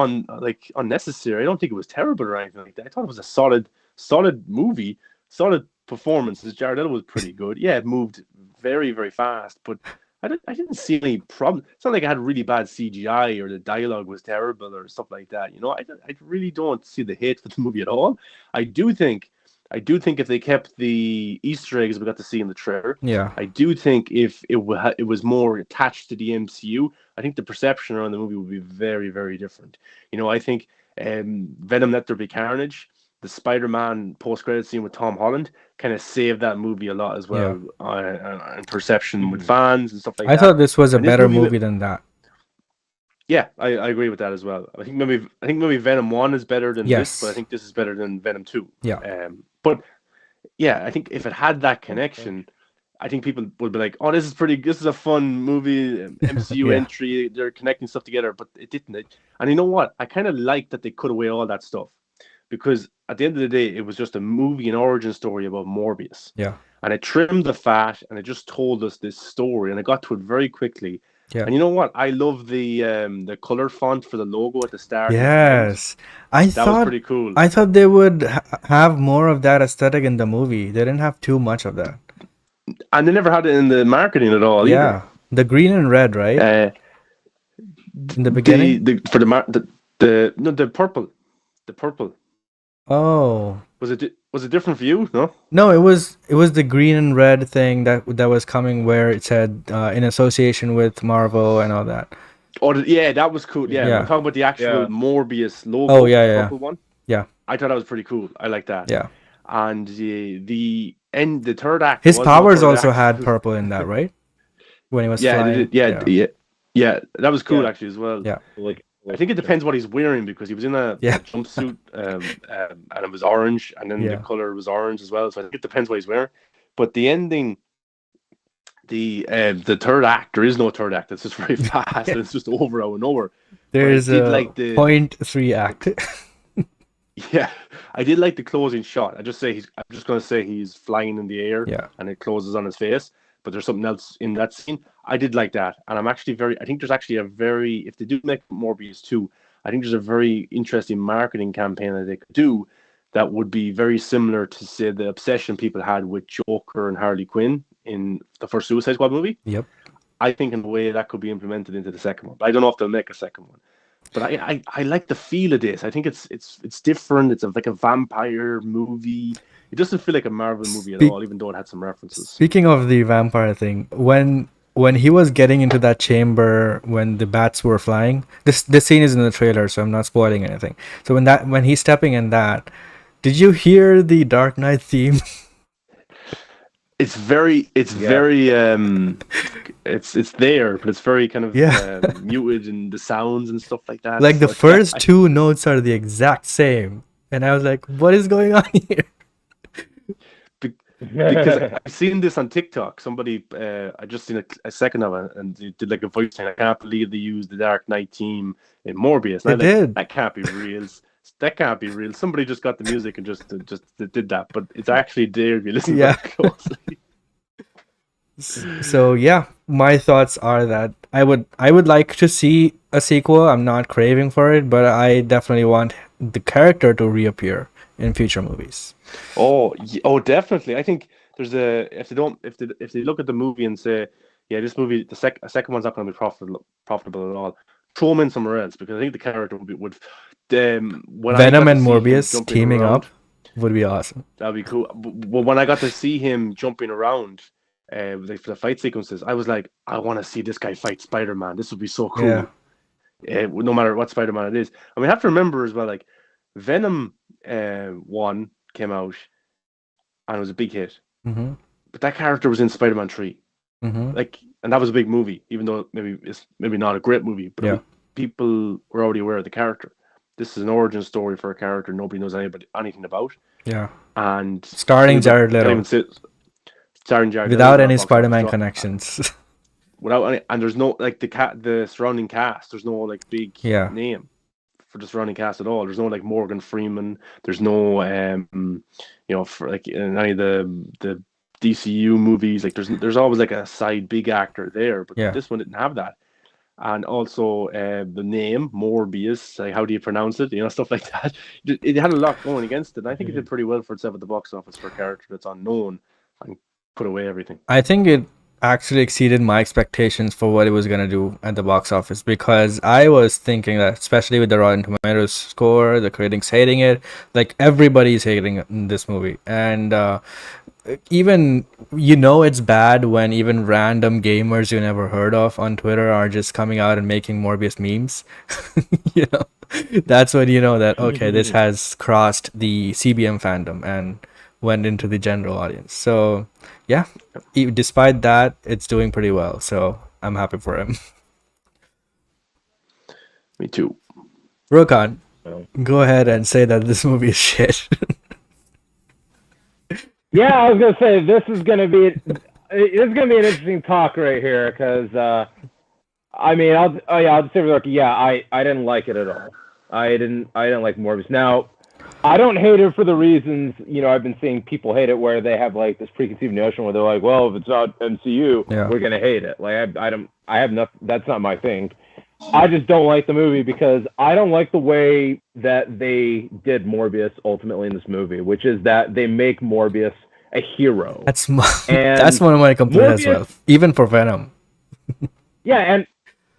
unnecessary. I don't think it was terrible or anything like that. I thought it was a solid movie, solid performances. Jared Leto was pretty good. Yeah, it moved very, very fast, but I didn't see any problem. It's not like I had really bad CGI or the dialogue was terrible or stuff like that. I really don't see the hate for the movie at all. I do think if they kept the Easter eggs we got to see in the trailer, I do think if it was more attached to the MCU, I think the perception around the movie would be very, very different. I think Venom Let There Be Carnage, the Spider-Man post-credit scene with Tom Holland kind of saved that movie a lot as well, and perception with fans and stuff like I that. thought this was a And this better movie movie than that. Yeah, I agree with that as well. I think maybe Venom 1 is better than this, but I Yes. think this is better than Venom 2. Yeah. But yeah, I think if it had that connection, I think people would be like, "Oh, this is a fun movie, MCU Yeah. entry. They're connecting stuff together." But it didn't. And you know what? I kind of like that they cut away all that stuff, because at the end of the day, it was just a movie, an origin story about Morbius, Yeah. and it trimmed the fat, and it just told us this story, and I got to it very quickly. Yeah. And you know what? I love the color font for the logo at the start. And at the end. Yes. I That was thought pretty cool. I thought they would have more of that aesthetic in the movie. They didn't have too much of that. And they never had it in the marketing at all Yeah. The green and red, right? either. In the beginning? The purple. The purple. Oh. Was it different for you? No? No, it was the green and red thing that was coming where it said in association with Marvel and all that. Oh, yeah, that was cool. Yeah, Yeah. I'm talking about the actual Yeah. Morbius logo. Oh, yeah, the yeah. purple one. Yeah. I thought that was pretty cool. I like that. Yeah. And the third act. His was no powers third also act. had purple in that, right? When he was Yeah, flying. yeah. That was cool Yeah. actually as well. Yeah. Like, I think it depends what he's wearing, because he was in a Yeah. jumpsuit and it was orange, and then the Yeah. color was orange as well. So I think it depends what he's wearing. But the ending, the third act, there is no third act. It's just very fast and it's just over out and over. There's did a like the- 0.3 act. Yeah, I did like the closing shot. I'm just going to say he's flying in the air, Yeah. and it closes on his face. But there's something else in that scene. I did like that, and I'm actually I think there's actually if they do make Morbius 2, I think there's a very interesting marketing campaign that they could do that would be very similar to, say, the obsession people had with Joker and Harley Quinn in the first Suicide Squad movie. Yep. I think in a way that could be implemented into the second one. But I don't know if they'll make a second one. But I like the feel of this. I think it's different. It's like a vampire movie. It doesn't feel like a Marvel movie at all, even though it had some references. Speaking of the vampire thing, when he was getting into that chamber when the bats were flying, this scene is in the trailer, so I'm not spoiling anything. So when he's stepping in that, did you hear the Dark Knight theme? It's very it's there, but it's very kind of muted, and the sounds and stuff like that. Like the So, first two notes are the exact same, and I was like, "What is going on here?" because I've seen this on TikTok. Somebody, I just seen a second of it, and they did like a voice saying, "I can't believe they used the Dark Knight theme in Morbius." And They I'm like, did. That can't be real. That can't be real. Somebody just got the music and just did that, but it's actually there if you listen Yeah. very closely. So yeah, my thoughts are that I would like to see a sequel. I'm not craving for it, but I definitely want the character to reappear in future movies. Oh, definitely. I think there's if they look at the movie and say, yeah, this movie, the second one's not going to be profitable at all, throw them in somewhere else, because I think the character would when I Venom got to and see him Morbius jumping teaming around, up would be awesome. that'd be cool. But when I got to see him jumping around, like for the fight sequences, I was like, I want to see this guy fight Spider-Man. This would be so cool. Yeah. No matter what Spider-Man it is. And we have to remember as well, like Venom 1 came out and it was a big hit. Mm-hmm. But that character was in Spider-Man 3. Mm-hmm. And that was a big movie, even though it's maybe not a great movie, but people were already aware of the character. This is an origin story for a character nobody knows anything about. Yeah. And Starring Jared Leto. Starring Jared Without Leto, any box Spider-Man office connections. without any, and there's no like the surrounding cast. There's no like big name for the surrounding cast at all. There's no like Morgan Freeman. There's no for like in any of the DCU movies, like there's always like a side big actor there, but this one didn't have that. And also the name Morbius, like how do you pronounce it? Stuff like that. It had a lot going against it. And I think it did pretty well for itself at the box office for a character that's unknown and put away everything. I think actually exceeded my expectations for what it was gonna do at the box office, because I was thinking that, especially with the Rotten Tomatoes score, the critics hating it, like everybody's hating this movie, and even it's bad when even random gamers you never heard of on Twitter are just coming out and making Morbius memes. you know, that's when you know that okay, this has crossed the CBM fandom and went into the general audience. So yeah, despite that, it's doing pretty well. So I'm happy for him. Me too. Rokan, go ahead and say that this movie is shit. Yeah, I was gonna say this is gonna be an interesting talk right here because I mean I'll just say like I didn't like it at all. I didn't like Morbius. Now I don't hate it for the reasons I've been seeing people hate it, where they have like this preconceived notion where they're like, well, if it's not MCU, we're gonna hate it. Like I have nothing. That's not my thing. I just don't like the movie because I don't like the way that they did Morbius ultimately in this movie, which is that they make Morbius a hero. That's one of my complaints as well, even for Venom. Yeah,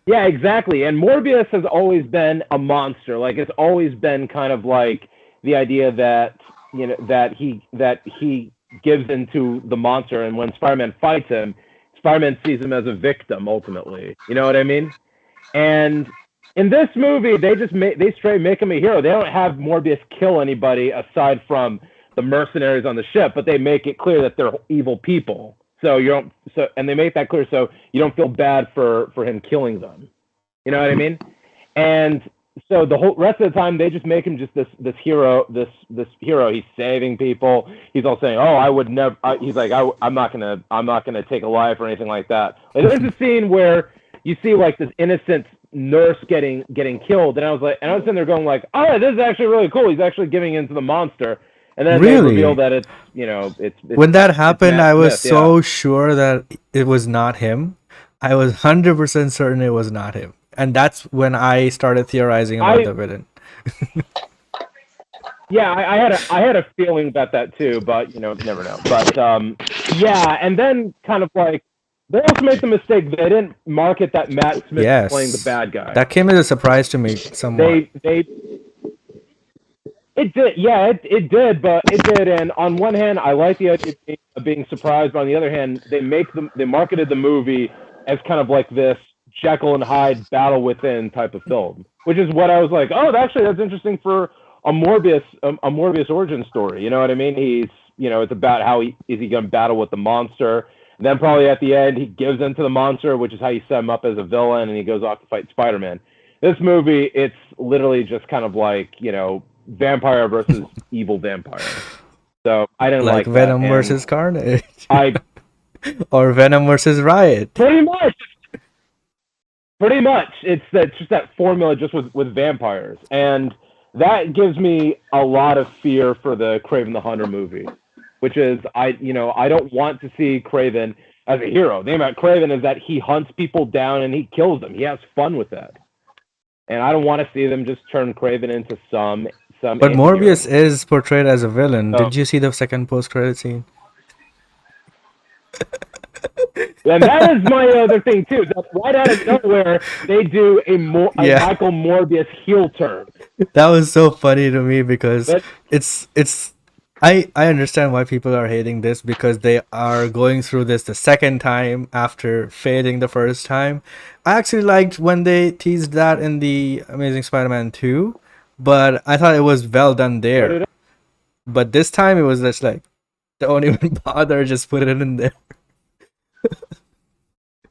exactly. And Morbius has always been a monster. Like it's always been kind of like the idea that that he gives into the monster, and when Spider-Man fights him, Spider-Man sees him as a victim ultimately. You know what I mean? And in this movie, they straight make him a hero. They don't have Morbius kill anybody aside from the mercenaries on the ship, but they make it clear that they're evil people. And they make that clear so you don't feel bad for him killing them. You know what I mean? And so the whole rest of the time they just make him just this hero, this hero. He's saving people. He's all saying, "Oh, I would never." He's like, "I'm not gonna take a life or anything like that." Like, there's a scene where you see like this innocent nurse getting killed, and I was sitting there going like, "Oh, this is actually really cool. He's actually giving in to the monster." And then they reveal that it's when that happened, I was so sure that it was not him. I was 100% certain it was not him, and that's when I started theorizing about the villain. Yeah, I had a feeling about that too, but you never know. But yeah, and then kind of like they also made the mistake they didn't market that Matt Smith was playing the bad guy. That came as a surprise to me somewhat. It did, yeah, it did, but it did. And on one hand, I like the idea of being surprised, but on the other hand, they marketed the movie as kind of like this Jekyll and Hyde battle within type of film, which is what I was like, oh, actually, that's interesting for a Morbius origin story. You know what I mean? He's, it's about how is he going to battle with the monster. And then probably at the end, he gives in to the monster, which is how you set him up as a villain, and he goes off to fight Spider-Man. This movie, it's literally just kind of like, vampire versus evil vampire. So I didn't like Venom that. versus Carnage. Or Venom versus Riot. Pretty much. It's just that formula just with vampires. And that gives me a lot of fear for the Kraven the Hunter movie, which is I don't want to see Kraven as a hero. The thing about Kraven is that he hunts people down and he kills them. He has fun with that. And I don't want to see them just turn Kraven into some But Morbius is portrayed as a villain. Did you see the second post-credit scene? And that is my other thing too. That right out of nowhere, they do a Michael Morbius heel turn. That was so funny to me because I understand why people are hating this, because they are going through this the second time after failing the first time. I actually liked when they teased that in the Amazing Spider-Man 2, but I thought it was well done there. But this time it was just like, don't even bother, just put it in there.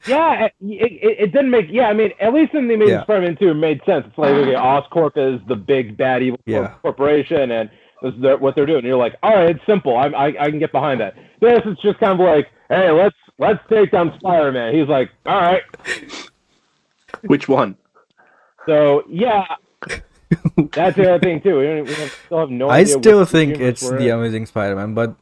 Yeah, it didn't make. Yeah, I mean, at least in the Amazing Spider-Man 2, it made sense. It's like, okay, Oscorp is the big bad evil corporation, and this is what they're doing. And you're like, all right, it's simple. I can get behind that. This is just kind of like, hey, let's take down Spider-Man. He's like, all right. Which one? So yeah, that's the other thing too. We still have no idea. I still think it's the Amazing Spider-Man, but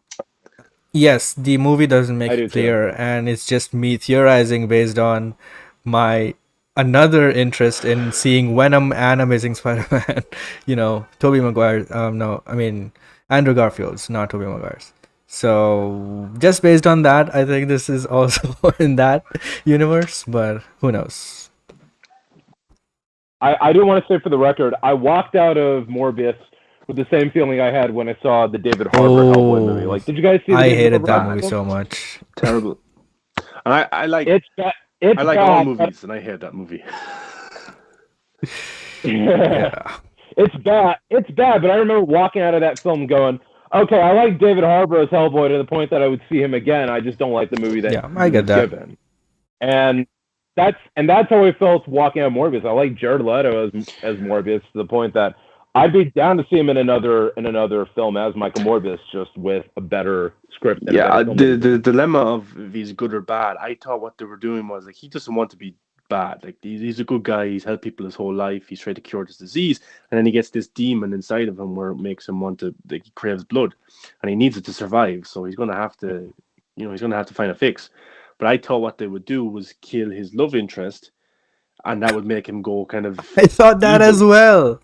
yes, the movie doesn't make it clear, and it's just me theorizing based on my another interest in seeing Venom and Amazing Spider-Man. Tobey Maguire. No, I mean Andrew Garfield's, not Tobey Maguire's. So just based on that, I think this is also in that universe, but who knows? I do want to say for the record, I walked out of Morbius with the same feeling I had when I saw the David Harbour Hellboy movie. Oh, Like, did you guys see the I David hated Harbour that Hellboy movie film? so much. Terrible. And I like It's bad. It's I like all bad, movies, and I hate that movie. Yeah. It's bad. It's bad, but I remember walking out of that film going, okay, I like David Harbour as Hellboy to the point that I would see him again. I just don't like the movie that Yeah, he I get was that. given. And that's how I felt walking out of Morbius. I like Jared Leto as Morbius to the point that I'd be down to see him in another film as Michael Morbius, just with a better script and a Yeah, better film. the dilemma of if he's good or bad. I thought what they were doing was like he doesn't want to be bad. Like he's a good guy. He's helped people his whole life. He's tried to cure this disease, and then he gets this demon inside of him where it makes him want to. Like he craves blood, and he needs it to survive. So he's going to have to, he's going to have to find a fix. But I thought what they would do was kill his love interest, and that would make him go kind of I thought that as evil well.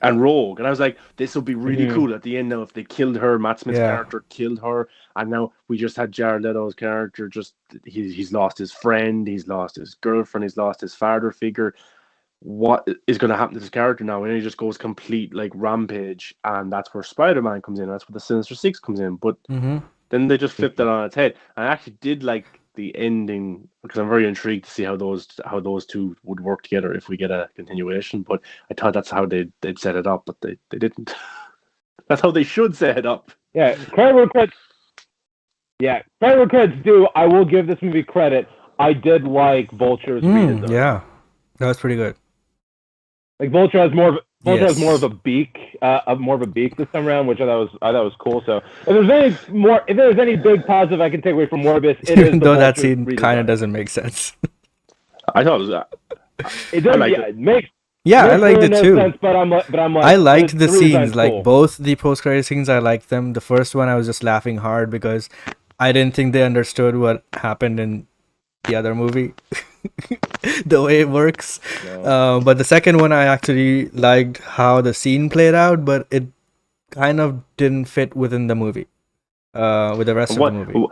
and rogue. And I was like, this will be really Mhm. cool at the end now if they killed her, Matt Smith's Yeah. character killed her, and now we just had Jared Leto's character, just he's lost his friend, he's lost his girlfriend, he's lost his father figure. What is going to happen to this character now? And he just goes complete like rampage, and that's where Spider-Man comes in. That's where the Sinister Six comes in. But Mm-hmm. then they just flipped it on its head. I actually did like the ending because I'm very intrigued to see how those two would work together if we get a continuation. But I thought that's how they'd set it up, but they didn't. That's how they should set it up. Yeah, credit credits due. I will give this movie credit. I did like Vulture's redesign. Yeah, that was pretty good. Like Vulture has more Yes. more of a beak, this time around, which I thought was cool. So if there's any big positive I can take away from Morbius, it is Even the though that Vulture scene redesign. kind of doesn't make sense. I thought it was It does. liked Yeah, it. it makes Yeah, I makes liked really it no too. sense, but I'm like, I liked the redesign's scenes, like cool. both the post-credit scenes. I liked them. The first one, I was just laughing hard because I didn't think they understood what happened in the other movie, the way it works. No. But the second one, I actually liked how the scene played out, but it kind of didn't fit within the movie, with the rest of the movie.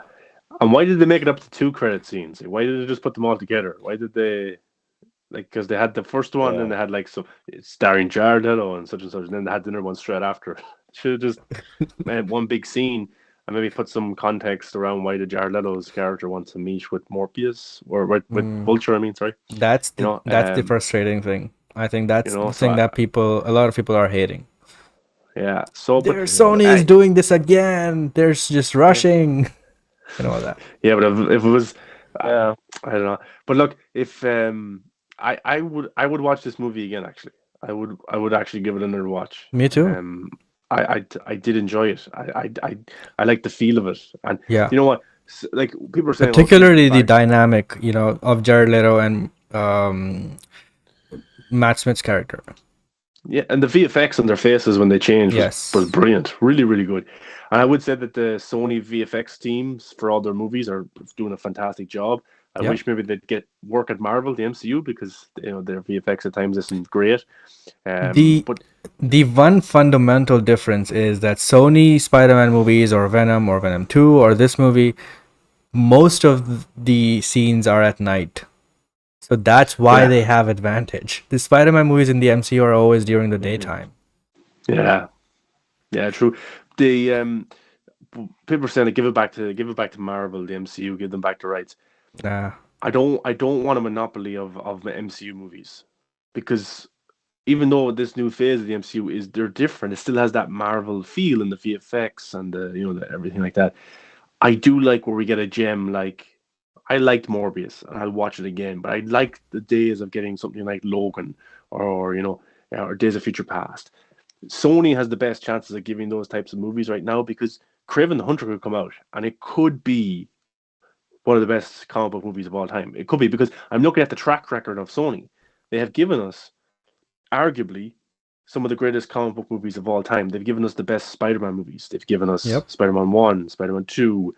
And why did they make it up to 2 credit scenes? Why did they just put them all together? Why did they because they had the first one and then they had like some starring Jared Leto and such, and then they had the other one straight after. Should have just made one big scene and maybe put some context around why the Jared Leto's character wants to meet with Morbius or with Vulture. I mean, sorry. That's the frustrating thing. I think that's the thing that a lot of people are hating. Yeah. So, but Sony is doing this again. They're just rushing. And all that. Yeah, but if it was, I don't know. But look, if I would watch this movie again. Actually, I would actually give it another watch. Me too. I did enjoy it. I like the feel of it, and yeah, you know what? Like people are saying, particularly the dynamic, of Jared Leto and Matt Smith's character. Yeah, and the VFX on their faces when they changed was brilliant, really, really good. And I would say that the Sony VFX teams for all their movies are doing a fantastic job. I wish maybe they'd get work at Marvel, the MCU, because their VFX at times isn't great. The one fundamental difference is that Sony Spider-Man movies or Venom 2 or this movie, most of the scenes are at night. So that's why they have advantage. The Spider-Man movies in the MCU are always during the daytime. Yeah, true. The people are saying give it back to Marvel, the MCU, give them back the rights. Nah. I don't want a monopoly of the MCU movies, because even though this new phase of the MCU they're different, it still has that Marvel feel in the VFX and the everything like that. I do like where we get a gem like. I liked Morbius, and I'll watch it again. But I like the days of getting something like Logan, or Days of Future Past. Sony has the best chances of giving those types of movies right now because Kraven the Hunter could come out, and it could be one of the best comic book movies of all time. It could be, because I'm looking at the track record of Sony. They have given us, arguably, some of the greatest comic book movies of all time. They've given us the best Spider-Man movies. They've given us Spider-Man 1, Spider-Man 2,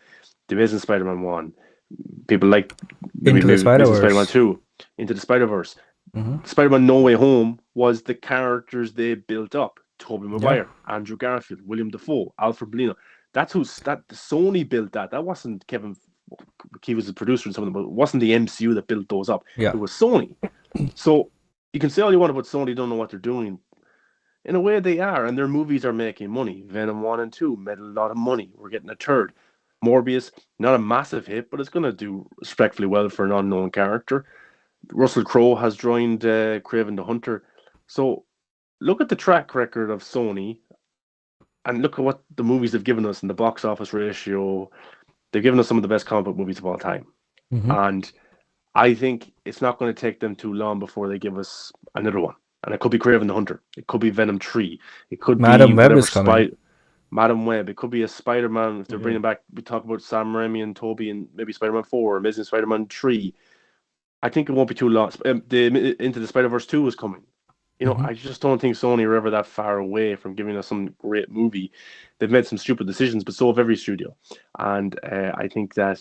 The Amazing Spider-Man 1. People like Into the Spider-Verse. Spider-Man 2, Into the Spider-Verse. Spider-Man No Way Home was the characters they built up. Tobey Maguire, Andrew Garfield, William Dafoe, Alfred Molina. That's that Sony built that. That wasn't Kevin. He was the producer and something, but it wasn't the MCU that built those up. Yeah. It was Sony. So you can say all you want about Sony don't know what they're doing. In a way, they are, and their movies are making money. Venom 1 and 2 made a lot of money. We're getting a third. Morbius, not a massive hit, but it's going to do respectfully well for an unknown character. Russell Crowe has joined Kraven the Hunter. So look at the track record of Sony and look at what the movies they've given us in the box office ratio. They've given us some of the best comic book movies of all time. Mm-hmm. And I think it's not going to take them too long before they give us another one. And it could be Kraven the Hunter. It could be Venom 3. It could Madam be Web is coming. Madam Web. It could be a Spider-Man. If they're bringing back, we talk about Sam Raimi and Tobey and maybe Spider-Man 4, Amazing Spider-Man 3. I think it won't be too long. Into the Spider-Verse 2 is coming. You know, I just don't think Sony are ever that far away from giving us some great movie. They've made some stupid decisions, but so have every studio. And I think that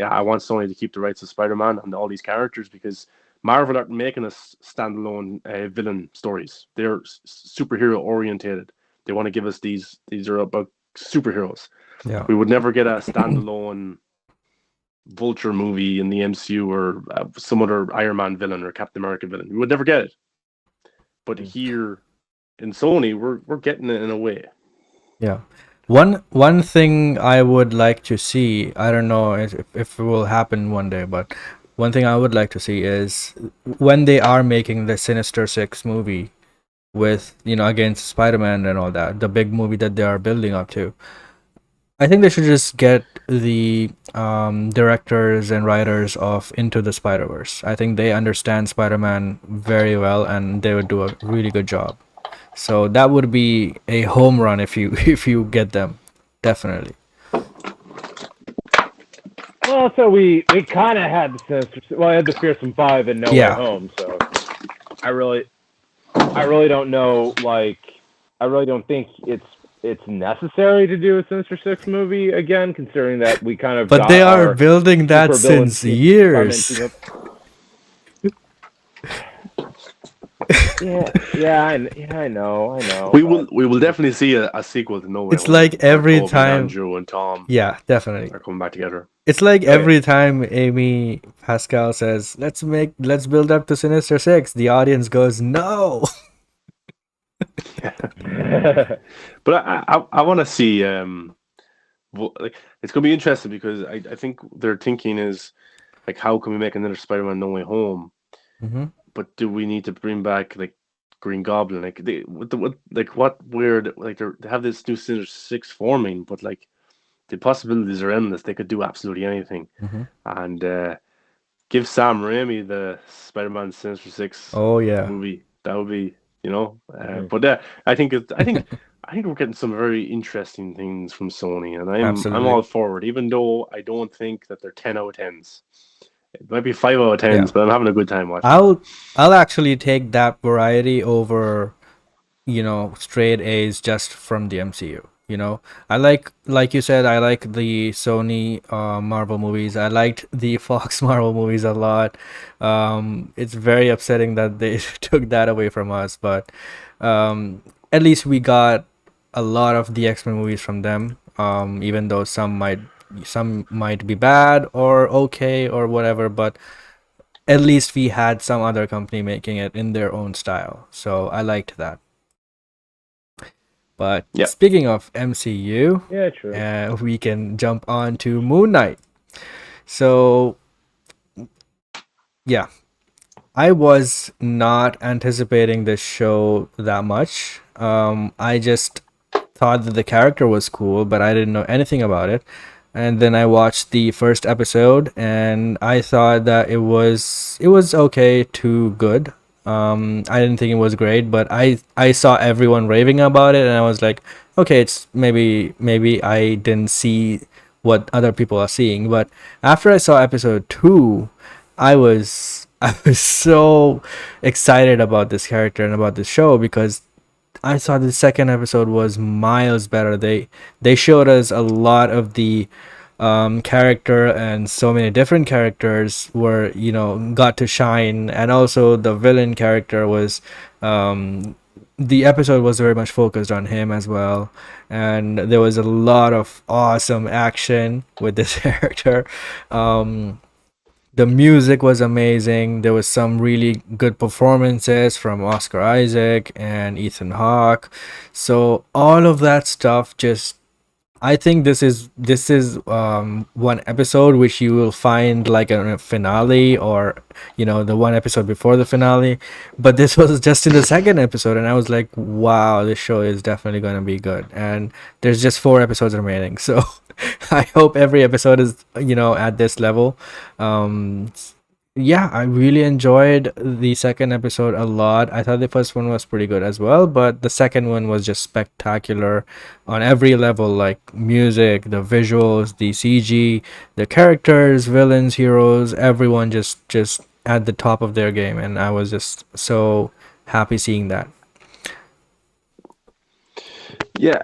I want Sony to keep the rights of Spider-Man and all these characters because Marvel aren't making us standalone villain stories. They're superhero orientated. They want to give us these are about superheroes. Yeah. We would never get a standalone Vulture movie in the MCU or some other Iron Man villain or Captain America villain. We would never get it. But here in Sony, we're getting it in a way. Yeah. One thing I would like to see, I don't know if it will happen one day, but one thing I would like to see is when they are making the Sinister Six movie with, against Spider-Man and all that, the big movie that they are building up to. I think they should just get the directors and writers of Into the Spider-Verse. I think they understand Spider-Man very well and they would do a really good job. So that would be a home run if you get them. Definitely. Well, so we kind of had the Sinister. Well, I had the Fearsome Five and No Way Home. So I really don't know. Like, I really don't think it's necessary to do a Sinister Six movie again, considering that we kind of. But they are building that since years. I know. We will definitely see a sequel to No Way Home. It's like every time Andrew and Tom. Yeah, definitely. Are coming back together. It's like every time Amy Pascal says, "Let's build up to Sinister Six," the audience goes, "No." But I want to see like it's gonna be interesting because I think their thinking is like how can we make another Spider-Man No Way Home? Mm-hmm. But do we need to bring back like Green Goblin? Like what weird like they have this new Sinister Six forming, but like the possibilities are endless. They could do absolutely anything, and give Sam Raimi the Spider-Man Sinister Six movie. That would be. But I think we're getting some very interesting things from Sony, and I'm all forward. Even though I don't think that they're 10 out of 10s, it might be 5 out of 10s, but I'm having a good time watching. I'll actually take that variety over, straight A's just from the MCU. I like you said, I like the Sony Marvel movies. I liked the Fox Marvel movies a lot. It's very upsetting that they took that away from us, but at least we got a lot of the X-Men movies from them, even though some might be bad or okay or whatever, but at least we had some other company making it in their own style, so I liked that. But speaking of MCU, we can jump on to Moon Knight. So, I was not anticipating this show that much. I just thought that the character was cool, but I didn't know anything about it. And then I watched the first episode, and I thought that it was okay to good. I didn't think it was great, but I saw everyone raving about it, and I was like, okay, it's maybe I didn't see what other people are seeing. But after I saw episode 2, I was so excited about this character and about this show because I thought the second episode was miles better. They showed us a lot of the character, and so many different characters were got to shine, and also the villain character was the episode was very much focused on him as well, and there was a lot of awesome action with this character. Um, the music was amazing. There was some really good performances from Oscar Isaac and Ethan Hawke. So all of that stuff just, I think this is one episode which you will find like a finale, or the one episode before the finale, but this was just in the second episode, and I was like, wow, this show is definitely going to be good. And there's just 4 episodes remaining, so I hope every episode is at this level. um yeah, I really enjoyed the second episode a lot. I thought the first one was pretty good as well, but the second one was just spectacular on every level, like music, the visuals, the CG, the characters, villains, heroes, everyone just at the top of their game, and I was just so happy seeing that. Yeah,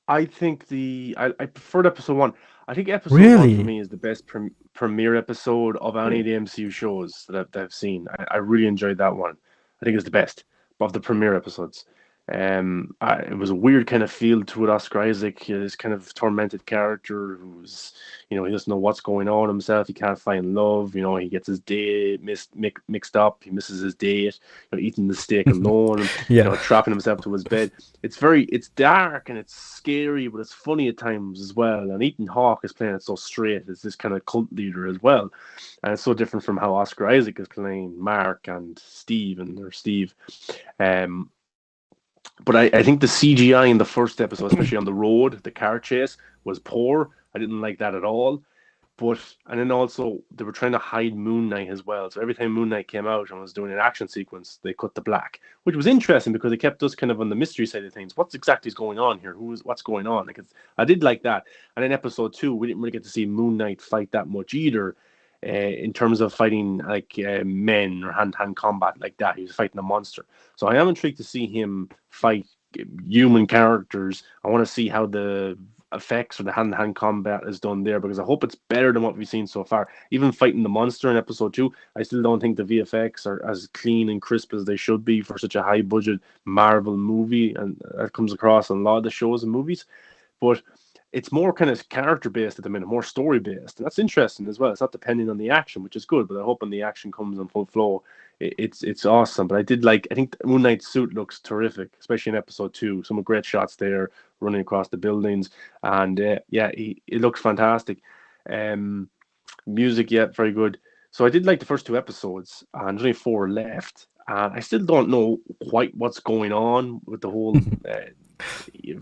I think I preferred episode one. I think episode one for Really? me is the best premiere episode of any of the MCU shows that I've seen. I really enjoyed that one. I think it's the best of the premiere episodes. It was a weird kind of feel to it. Oscar Isaac, this kind of tormented character who's, he doesn't know what's going on himself. He can't find love. He gets his day mixed up. He misses his date. Eating the steak alone, and Yeah. trapping himself to his bed. It's dark and it's scary, but it's funny at times as well. And Ethan Hawke is playing it so straight as this kind of cult leader as well, and it's so different from how Oscar Isaac is playing Mark and Steve. Um, but I think the CGI in the first episode, especially on the road, the car chase, was poor. I didn't like that at all. And then also they were trying to hide Moon Knight as well. So every time Moon Knight came out and was doing an action sequence, they cut the black, which was interesting because it kept us kind of on the mystery side of things. What's exactly is going on here? What's going on? I did like that. And in episode 2, we didn't really get to see Moon Knight fight that much either. In terms of fighting like men or hand-to-hand combat like that, he was fighting a monster. So I am intrigued to see him fight human characters. I want to see how the effects or the hand-to-hand combat is done there, because I hope it's better than what we've seen so far. Even fighting the monster in episode 2, I still don't think the VFX are as clean and crisp as they should be for such a high-budget Marvel movie, and that comes across in a lot of the shows and movies. But it's more kind of character based at the minute, more story based, and that's interesting as well. It's not depending on the action, which is good. But I hope when the action comes in full flow, it's awesome. But I think Moon Knight's suit looks terrific, especially in episode 2. Some great shots there, running across the buildings, and it looks fantastic. Music, yeah, very good. So I did like the first 2 episodes, and there's only 4 left, and I still don't know quite what's going on with the whole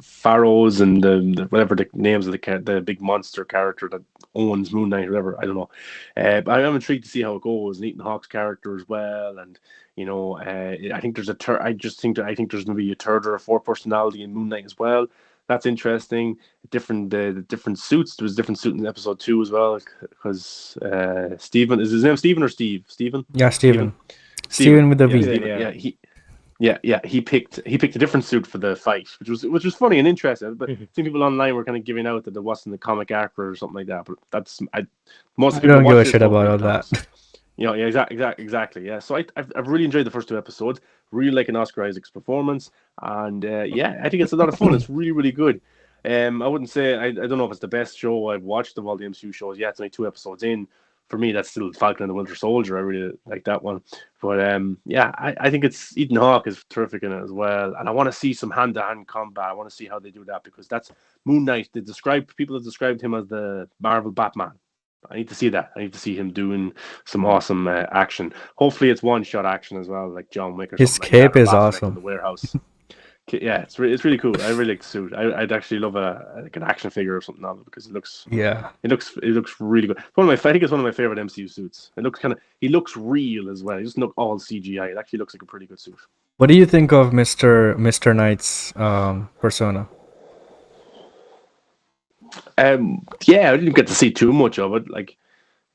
pharaohs and the whatever the names of the big monster character that owns Moon Knight or whatever. I don't know. But I am intrigued to see how it goes. And Ethan Hawke's character as well, and I think I think there's going to be a third or a fourth personality in Moon Knight as well. That's interesting. The different suits. There was a different suit in episode 2 as well, because Stephen, is his name Stephen or Steve? Stephen. Yeah, Steven with the V. Stephen, yeah. He picked a different suit for the fight, which was funny and interesting. But some people online were kind of giving out that it wasn't the comic actor or something like that. But most I people don't give a watch shit this about all that. yeah, exactly. Yeah, so I've really enjoyed the first 2 episodes. Really liking Oscar Isaac's performance, and I think it's a lot of fun. It's really, really good. I wouldn't say I don't know if it's the best show I've watched of all the MCU shows yet. It's only 2 episodes in. For me, that's still Falcon and the Winter Soldier. I really like that one. But I think it's Ethan Hawke is terrific in it as well, and I want to see some hand-to-hand combat. I want to see how they do that, because that's Moon Knight. People have described him as the Marvel Batman. I need to see that. I need to see him doing some awesome action. Hopefully, it's one-shot action as well, like John Wick or His something like cape that, or is Last Night in awesome. the Warehouse. Yeah, it's really cool. I really like the suit. I'd actually love like an action figure or something of it, because Yeah. it looks really good. I think it's one of my favorite MCU suits. He looks real as well. He doesn't look all CGI. It actually looks like a pretty good suit. What do you think of Mr. Knight's persona? I didn't get to see too much of it. Like,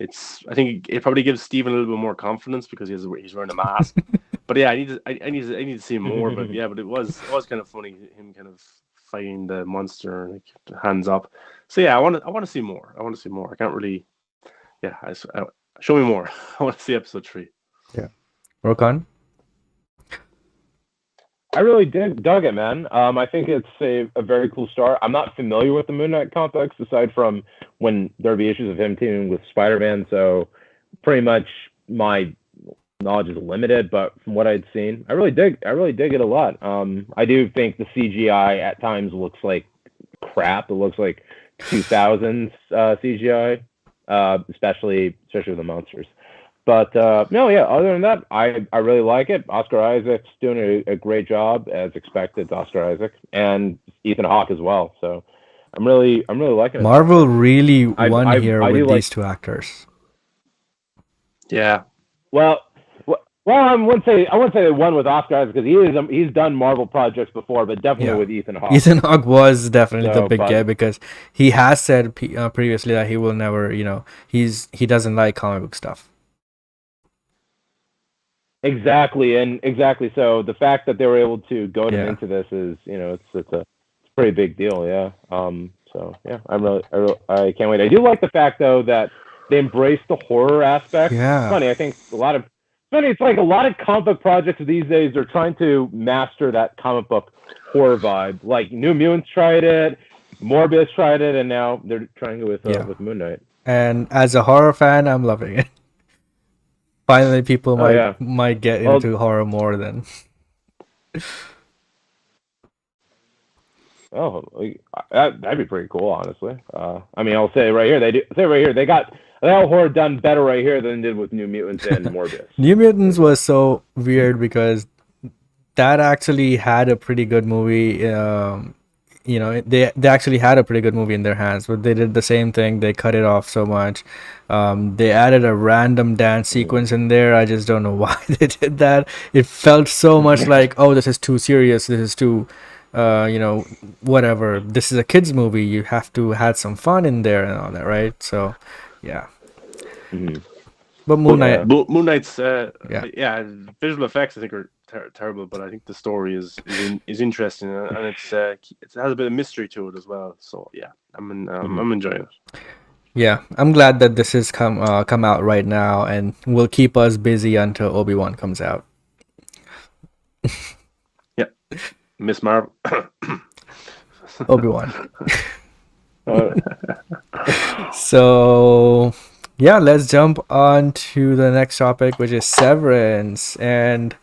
I think it probably gives Steven a little bit more confidence because he's wearing a mask. But yeah, I need to see more. But yeah, but it was kind of funny, him kind of fighting the monster, like hands up. So yeah, I want to see more. I can't really. Yeah, show me more. I want to see episode 3. Yeah. Rokan? I really dug it, man. I think it's a very cool start. I'm not familiar with the Moon Knight comics aside from when there'd be issues of him teaming with Spider-Man, so pretty much my knowledge is limited. But from what I'd seen, I really dig it a lot. I do think the CGI at times looks like crap. It looks like 2000s CGI, especially with the monsters. But no, yeah. Other than that, I really like it. Oscar Isaac's doing a great job as expected. Oscar Isaac and Ethan Hawke as well. So I'm really liking it. Marvel really won I here do with like- these two actors. Yeah. Well, I wouldn't say they won with Oscar Isaac because he's done Marvel projects before, but definitely with Ethan Hawke. Ethan Hawke was definitely the big but- guy because he has said previously that he will never, he doesn't like comic book stuff. Exactly. So the fact that they were able to goad him into this is, it's a pretty big deal. Yeah. So yeah, I can't wait. I do like the fact though that they embrace the horror aspect. Yeah. It's funny. I think it's like a lot of comic book projects these days are trying to master that comic book horror vibe. Like New Mutants tried it, Morbius tried it, and now they're trying it with Moon Knight. And as a horror fan, I'm loving it. Finally, people might get into horror more than. Oh, that'd be pretty cool, honestly. I mean, I'll say right here, they got horror done better right here than they did with New Mutants and Morbius. New Mutants was so weird because that actually had a pretty good movie. They actually had a pretty good movie in their hands, but they did the same thing. They cut it off so much. They added a random dance sequence in there. I just don't know why they did that. It felt so much like, oh, this is too serious. This is too, whatever. This is a kids movie. You have to have some fun in there and all that, right? So, yeah. Mm-hmm. But Moon Knight, Moon Knight's visual effects I think are terrible, but I think the story is interesting and it has a bit of mystery to it as well. So yeah, I'm enjoying it. Yeah, I'm glad that this has come out right now and will keep us busy until Obi-Wan comes out. Yeah, Miss Marvel. Obi-Wan. So yeah, let's jump on to the next topic, which is Severance. And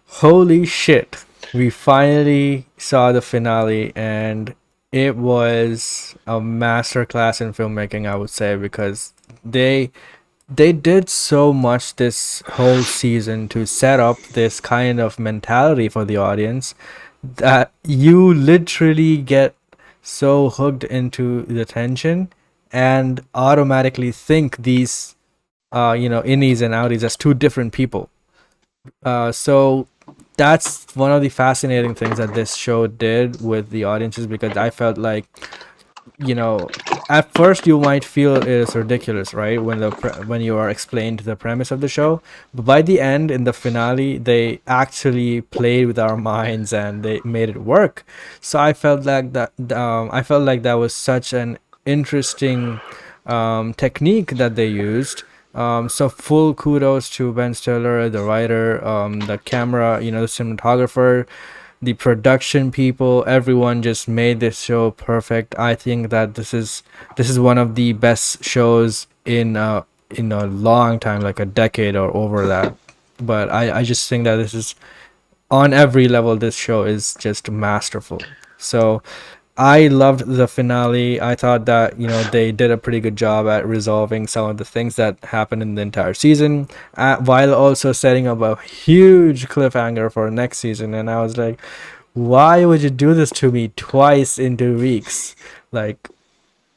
holy shit, we finally saw the finale, and it was a masterclass in filmmaking, I would say, because they did so much this whole season to set up this kind of mentality for the audience that you literally get so hooked into the tension and automatically think these innies and outies as two different people. So that's one of the fascinating things that this show did with the audiences, because I felt like, at first you might feel it is ridiculous, right, when you are explained the premise of the show, but by the end, in the finale, they actually played with our minds and they made it work. So I felt like that was such an interesting technique that they used. So full kudos to Ben Stiller, the writer, the camera, the cinematographer, the production people. Everyone just made this show perfect. I think that this is one of the best shows in a long time, like a decade or over that. But I just think that this is, on every level, this show is just masterful. So I loved the finale. I thought that, they did a pretty good job at resolving some of the things that happened in the entire season, while also setting up a huge cliffhanger for next season. And I was like, why would you do this to me twice in 2 weeks? Like,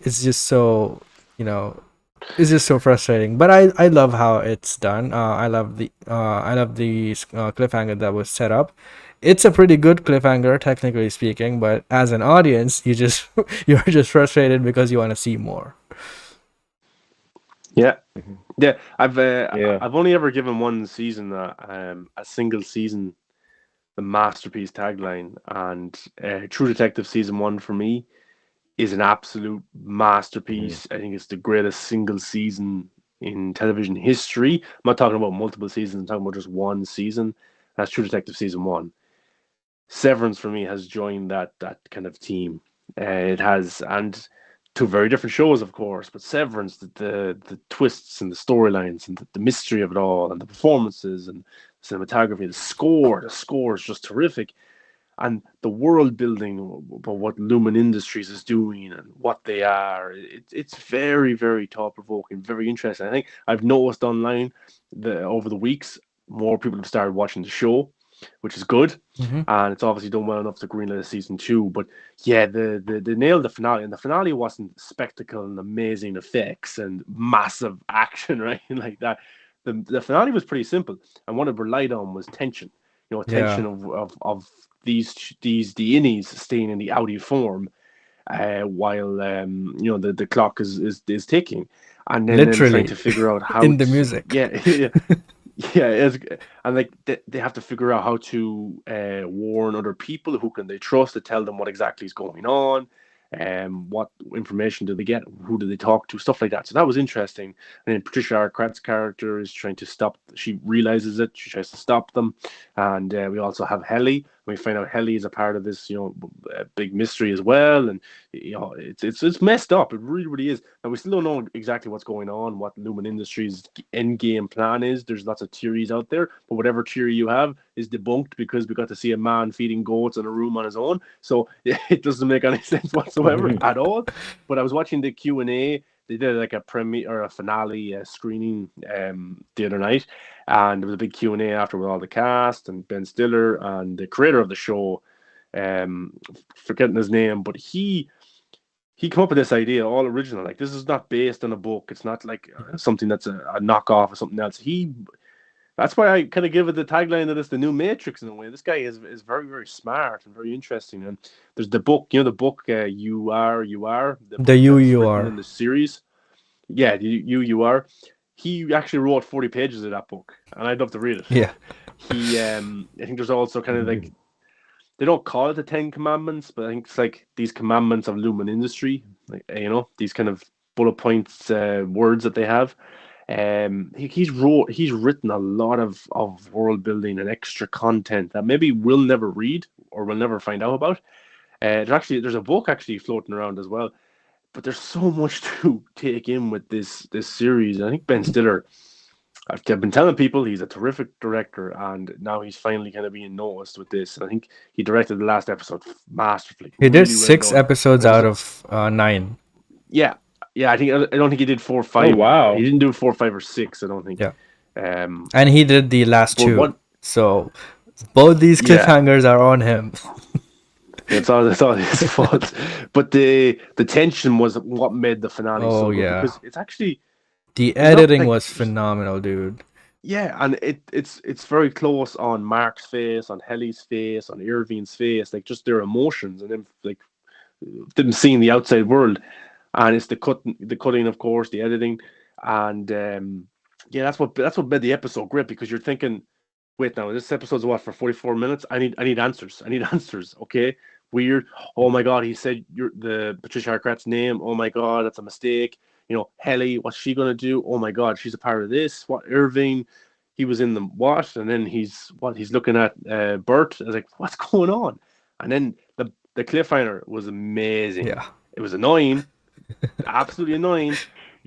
it's just so, it's just so frustrating. But I love how it's done. I love the cliffhanger that was set up. It's a pretty good cliffhanger, technically speaking, but as an audience, you're just frustrated because you want to see more. Yeah. I've only ever given one season a single season the masterpiece tagline, and True Detective season 1 for me is an absolute masterpiece. I think it's the greatest single season in television history. I'm not talking about multiple seasons, I'm talking about just one season. That's True Detective season 1. Severance for me has joined that kind of team. It has, and two very different shows, of course, but Severance, the twists and the storylines and the mystery of it all, and the performances and cinematography, the score is just terrific, and the world building about what Lumen Industries is doing and what they are. It's very, very thought provoking, very interesting. I think I've noticed online over the weeks more people have started watching the show, which is good, Mm-hmm. and it's obviously done well enough to greenlight a season two. But yeah, the nailed the finale, and the finale wasn't spectacle and amazing effects and massive action, right? Like that. The finale was pretty simple, and what it relied on was tension. You know, Yeah, tension of the innies staying in the outie form, while the clock is ticking, and then them trying literally to figure out how in the to, music. yeah. Yeah, and like they have to figure out how to warn other people. Who can they trust to tell them what exactly is going on? What information do they get? Who do they talk to? Stuff like that. So that was interesting. And then Patricia Arquette's character is trying to stop. She realizes it. She tries to stop them. And we also have Helly. We find out Helly is a part of this, big mystery as well. And it's messed up. It really, really is. And we still don't know exactly what's going on, what Lumen Industries' end game plan is. There's lots of theories out there, but whatever theory you have is debunked because we got to see a man feeding goats in a room on his own. So it doesn't make any sense whatsoever at all. But I was watching the Q&A. They did like a premiere or a finale screening the other night, and there was a big Q&A after with all the cast and Ben Stiller and the creator of the show, forgetting his name, but he came up with this idea, all original. Like, this is not based on a book. It's not like something that's a knockoff or something else. That's why I kind of give it the tagline of this, the new Matrix, in a way. This guy is very, very smart and very interesting. And there's the book, You Are, the The book that's written UUR. in the series. Yeah, You Are. He actually wrote 40 pages of that book, and I'd love to read it. Yeah. I think there's also kind of like, they don't call it the 10 Commandments, but I think it's like these commandments of Lumen Industry, like, these kind of bullet points, words that they have. He's written a lot of world building and extra content that maybe we'll never read or we'll never find out about. There's a book actually floating around as well, but there's so much to take in with this series. I think Ben Stiller, I've been telling people he's a terrific director, and now he's finally kind of being noticed with this. And I think he directed the last episode masterfully, He did really well 6 done. episodes And it out was, of 9. yeah, I don't think he did 4 or Oh 5. wow. He didn't do 4, 5, or 6. I don't think. Yeah. Um, And he did the last but 2. So both these Yeah, cliffhangers are on him. it's all his fault. But the tension was what made the finale Oh so good, yeah. because it's actually The it's not editing like, was phenomenal, dude. yeah, and it's very close on Mark's face, on Helly's face, on Irving's face, like just their emotions, and then like them seeing the outside world, and it's the cutting, of course, the editing, and yeah, that's what made the episode great, because you're thinking, wait, now this episode's what, for 44 minutes? I need answers. I need answers. Okay, weird. Oh my god, he said the Patricia Arquette's name. Oh my god, that's a mistake. Helly, what's she gonna do? Oh my god, she's a part of this. What, Irving? He was in the what? And then he's looking at Bert. I was like, what's going on? And then the cliffhanger was amazing. Yeah. It was annoying, absolutely annoying,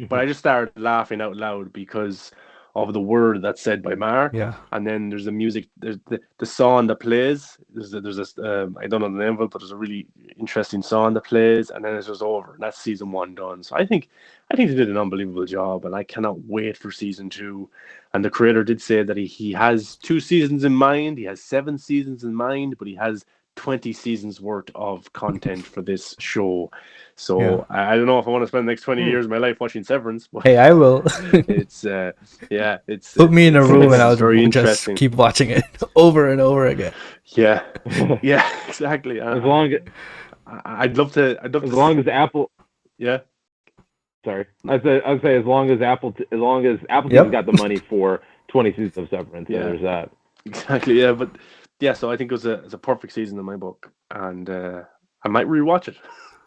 but I just started laughing out loud because of the word that's said by Maher. Yeah. And then there's the music, there's the song that plays. There's this, I don't know the name of it, but there's a really interesting song that plays, and then it's just over. And that's season 1 done. So I think they did an unbelievable job, and I cannot wait for season 2. And the creator did say that he has 2 seasons in mind. He has 7 seasons in mind, but he has 20 seasons worth of content for this show. So Yeah. I don't know if I want to spend the next 20 years of my life watching Severance, but Hey, I will. it's it's Put me in a room and it's I'll very just interesting. keep watching it over and over again. Yeah, exactly. As long as I'd love to. as long as Apple, Yeah, sorry, I'd say as long as Apple Yep. TV's got the money for 20 seasons of Severance. Yeah. There's that. exactly. Yeah, but yeah. So I think it's a perfect season in my book, and I might rewatch it.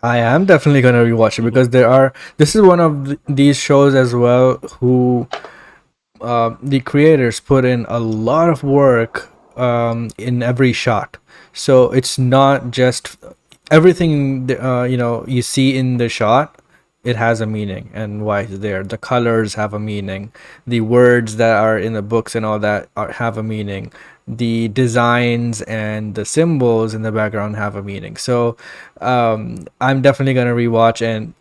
I am definitely gonna rewatch it because this is one of these shows as well who the creators put in a lot of work in every shot. So it's not just everything you see in the shot. It has a meaning and why it's there. The colors have a meaning. The words that are in the books and all that have a meaning. The designs and the symbols in the background have a meaning. So I'm definitely gonna rewatch, and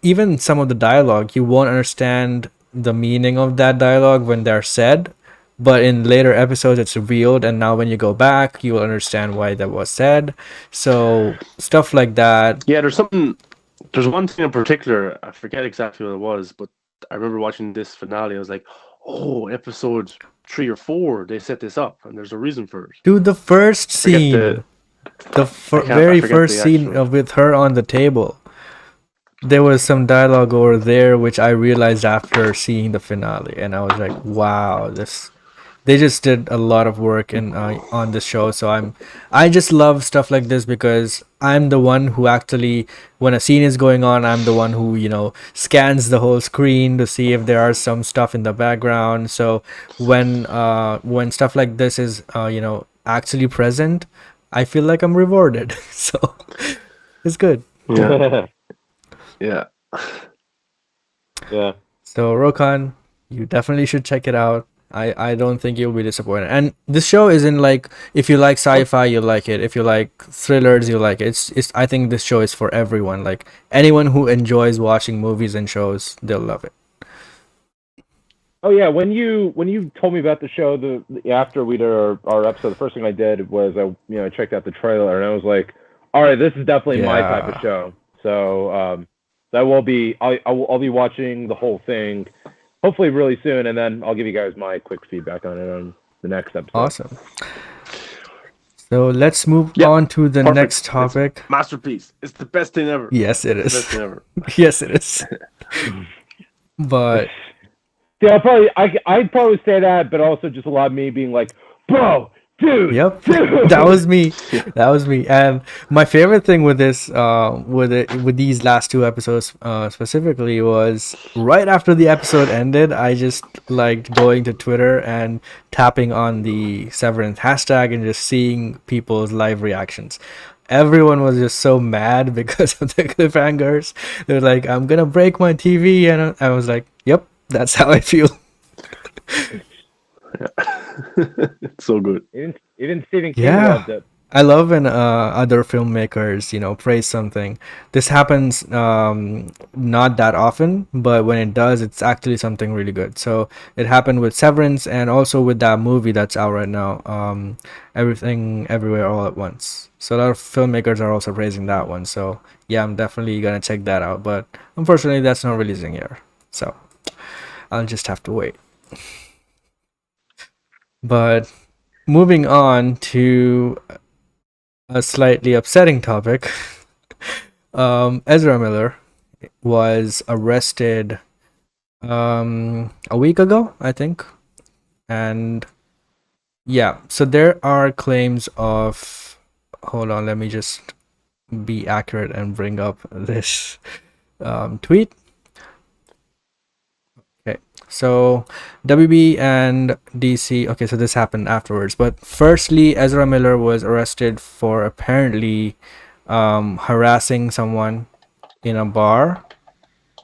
even some of the dialogue, you won't understand the meaning of that dialogue when they're said, but in later episodes it's revealed, and now when you go back you will understand why that was said. So stuff like that. Yeah, there's one thing in particular, I forget exactly what it was, but I remember watching this finale, I was like, oh, episode 3 or 4, they set this up, and there's a reason for it. Dude, the first scene, very first scene with her on the table, there was some dialogue over there which I realized after seeing the finale, and I was like, wow, they just did a lot of work on this show. So I just love stuff like this, because I'm the one who actually, when a scene is going on, I'm the one who scans the whole screen to see if there are some stuff in the background. So when stuff like this is actually present, I feel like I'm rewarded. So it's good. Yeah. Yeah. Yeah. So Rokan, you definitely should check it out. I don't think you'll be disappointed. And this show isn't like, if you like sci-fi, you'll like it. If you like thrillers, you'll like it. It's I think this show is for everyone. Like anyone who enjoys watching movies and shows, they'll love it. Oh yeah, when you told me about the show, after we did our episode, the first thing I did was I checked out the trailer, and I was like, all right, this is definitely my type of show. So that will be I'll be watching the whole thing, hopefully really soon, and then I'll give you guys my quick feedback on it on the next episode. Awesome. So let's move on to the next topic. It's masterpiece. It's the best thing ever. Yes, it is. The best thing ever. Yes, it is. But yeah, I'd probably say that, but also just a lot of me being like, bro, dude. Yep, dude. that was me. That was me. And my favorite thing with this, with these last 2 episodes specifically, was right after the episode ended, I just liked going to Twitter and tapping on the Severance hashtag and just seeing people's live reactions. Everyone was just so mad because of the cliffhangers. They're like, "I'm gonna break my TV," and I was like, "Yep, that's how I feel." It's so good. Even Stephen King loved it. I love when other filmmakers, praise something. This happens not that often, but when it does, it's actually something really good. So it happened with Severance, and also with that movie that's out right now, Everything Everywhere All at Once. So a lot of filmmakers are also praising that one. So yeah, I'm definitely gonna check that out. But unfortunately, that's not releasing here, so I'll just have to wait. But moving on to a slightly upsetting topic, Ezra Miller was arrested a week ago, I think. And yeah, so there are claims of, hold on, let me just be accurate and bring up this tweet. Okay, so WB and DC, okay, so this happened afterwards, but firstly, Ezra Miller was arrested for apparently harassing someone in a bar.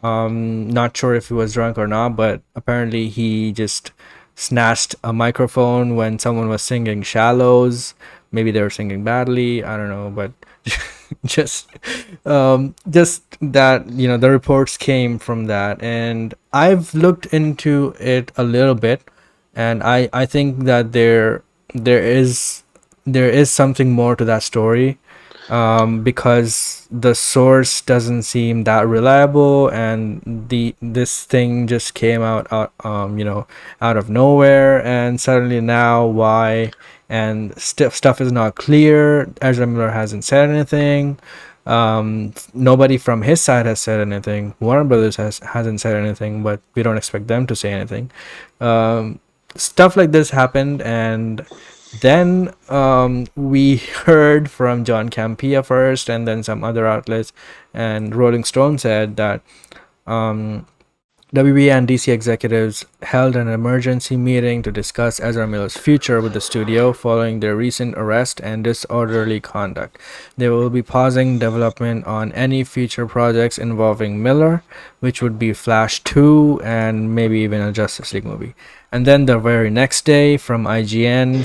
Not sure if he was drunk or not, but apparently he just snatched a microphone when someone was singing Shallows. Maybe they were singing badly, I don't know, but just that, the reports came from that, and I've looked into it a little bit, and I think that there is something more to that story, because the source doesn't seem that reliable, and this thing just came out of nowhere, and suddenly now why, and stuff is not clear. Ezra Miller hasn't said anything. Nobody from his side has said anything. Warner Brothers hasn't said anything, but we don't expect them to say anything. Stuff like this happened, and then we heard from John Campea first, and then some other outlets, and Rolling Stone said that WB and DC executives held an emergency meeting to discuss Ezra Miller's future with the studio following their recent arrest and disorderly conduct. They will be pausing development on any future projects involving Miller, which would be Flash 2 and maybe even a Justice League movie. And then the very next day, from IGN,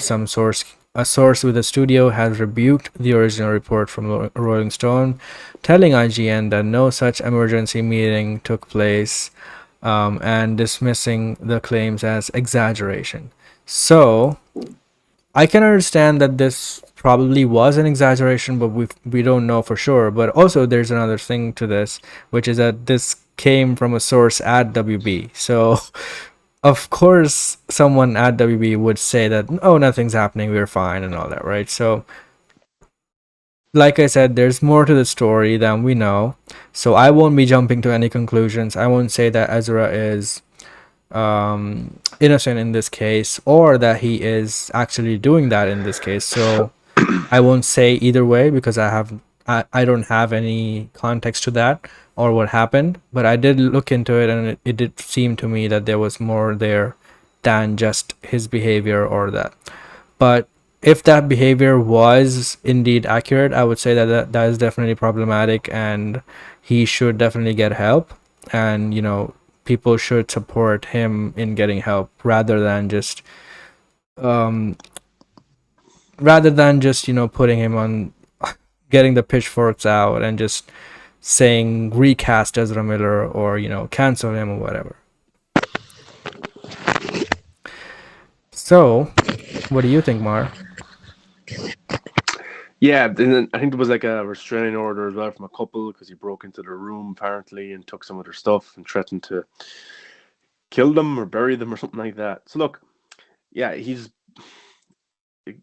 a source with the studio has rebuked the original report from Rolling Stone, telling IGN that no such emergency meeting took place, and dismissing the claims as exaggeration. So I can understand that this probably was an exaggeration, but we don't know for sure. But also, there's another thing to this, which is that this came from a source at WB. So of course, someone at WB would say that, oh, nothing's happening, we're fine, and all that, right? So like I said, there's more to the story than we know. So I won't be jumping to any conclusions. I won't say that Ezra is innocent in this case, or that he is actually doing that in this case. So I won't say either way because I don't have any context to that or what happened. But I did look into it, and it did seem to me that there was more there than just his behavior or that. But if that behavior was indeed accurate, I would say that is definitely problematic, and he should definitely get help. And people should support him in getting help rather than just putting him on, getting the pitchforks out and just saying recast Ezra Miller or cancel him or whatever. So, what do you think, Maher? Yeah, and then I think there was like a restraining order as well from a couple because he broke into their room apparently and took some of their stuff and threatened to kill them or bury them or something like that. So look, yeah,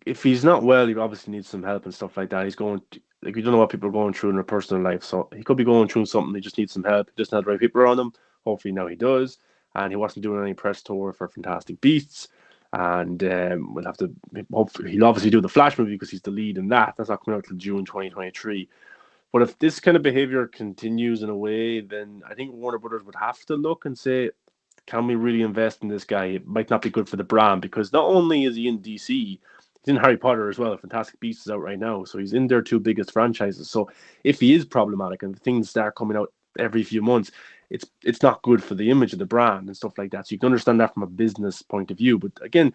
if he's not well, he obviously needs some help and stuff like that. He's going like we don't know what people are going through in their personal life, so he could be going through something. He just needs some help. He doesn't have the right people around him. Hopefully now he does, and he wasn't doing any press tour for Fantastic Beasts. And we'll have to. Hopefully, he'll obviously do the Flash movie because he's the lead in that. That's not coming out till June 2023. But if this kind of behavior continues in a way, then I think Warner Brothers would have to look and say, can we really invest in this guy? It might not be good for the brand because not only is he in DC, he's in Harry Potter as well. Fantastic Beasts is out right now, so he's in their two biggest franchises. So if he is problematic and things start coming out every few months, it's not good for the image of the brand and stuff like that. So you can understand that from a business point of view. But again,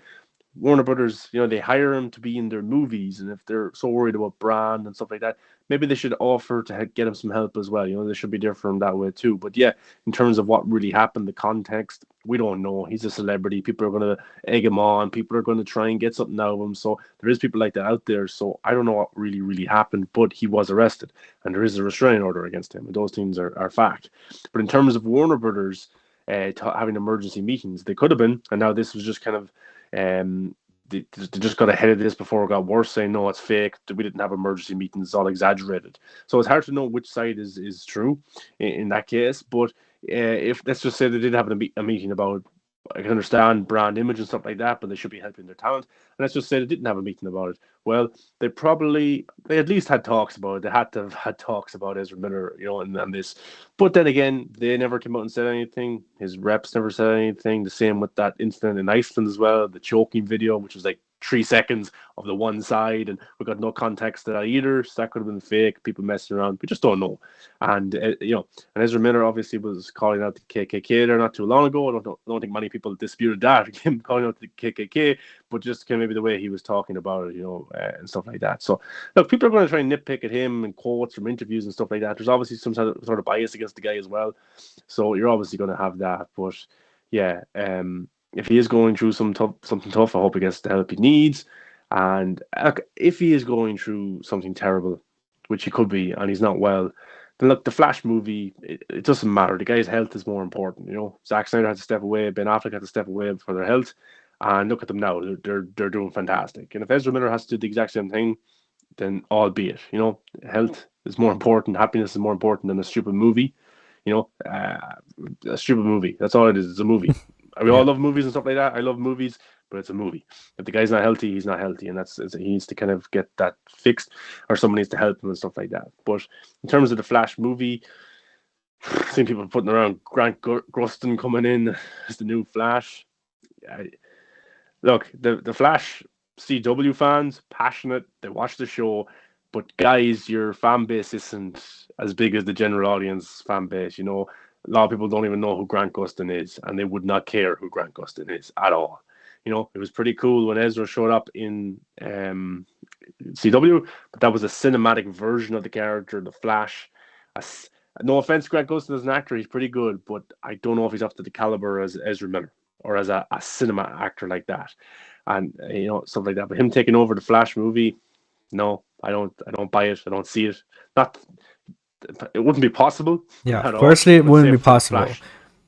Warner Brothers, they hire him to be in their movies, and if they're so worried about brand and stuff like that, maybe they should offer to get him some help as well. They should be there for him that way too. But yeah, in terms of what really happened, the context, we don't know. He's a celebrity. People are going to egg him on. People are going to try and get something out of him. So there is people like that out there. So I don't know what really, really happened, but he was arrested, and there is a restraining order against him, and those things are fact. But in terms of Warner Brothers having emergency meetings, they could have been, and now this was just kind of they just got ahead of this before it got worse, saying no, it's fake. We didn't have emergency meetings; it's all exaggerated. So it's hard to know which side is true in that case. But if let's just say they did have a meeting about, I can understand brand image and stuff like that, but they should be helping their talent. And let's just say they didn't have a meeting about it. Well, they at least had talks about it. They had to have had talks about Ezra Miller, and this. But then again, they never came out and said anything. His reps never said anything. The same with that incident in Iceland as well, the choking video, which was like 3 seconds of the one side, and we got no context to that either. So that could have been fake, people messing around. We just don't know. And and Ezra Miller obviously was calling out the KKK there not too long ago. I don't think many people disputed that, him calling out the KKK, but just kind of maybe the way he was talking about it, and stuff like that. So look, people are going to try and nitpick at him and quotes from interviews and stuff like that. There's obviously some sort of bias against the guy as well, so you're obviously going to have that. But yeah, if he is going through something tough, I hope he gets the help he needs. And if he is going through something terrible, which he could be, and he's not well, then look, the Flash movie, it doesn't matter. The guy's health is more important. Zack Snyder had to step away, Ben Affleck had to step away for their health, and look at them now. They're doing fantastic. And if Ezra Miller has to do the exact same thing, then albeit, health is more important. Happiness is more important than a stupid movie. A stupid movie. That's all it is. It's a movie. We all love movies and stuff like that. I love movies, but it's a movie. If the guy's not healthy, he's not healthy, and he needs to kind of get that fixed, or someone needs to help him and stuff like that. But in terms of the Flash movie, seen people putting around Grant Gustin coming in as the new Flash. Look, the Flash CW fans, passionate, they watch the show, but guys, your fan base isn't as big as the general audience fan base. You know, a lot of people don't even know who Grant Gustin is, and they would not care who Grant Gustin is at all. You know, it was pretty cool when Ezra showed up in CW, but that was a cinematic version of the character, the Flash. No offense, Grant Gustin as an actor, he's pretty good, but I don't know if he's up to the caliber as Ezra Miller or as a cinema actor like that, and you know, stuff like that. But him taking over the Flash movie, no, I don't buy it. I don't see it. Not, it wouldn't be possible. Yeah, firstly, it wouldn't be possible,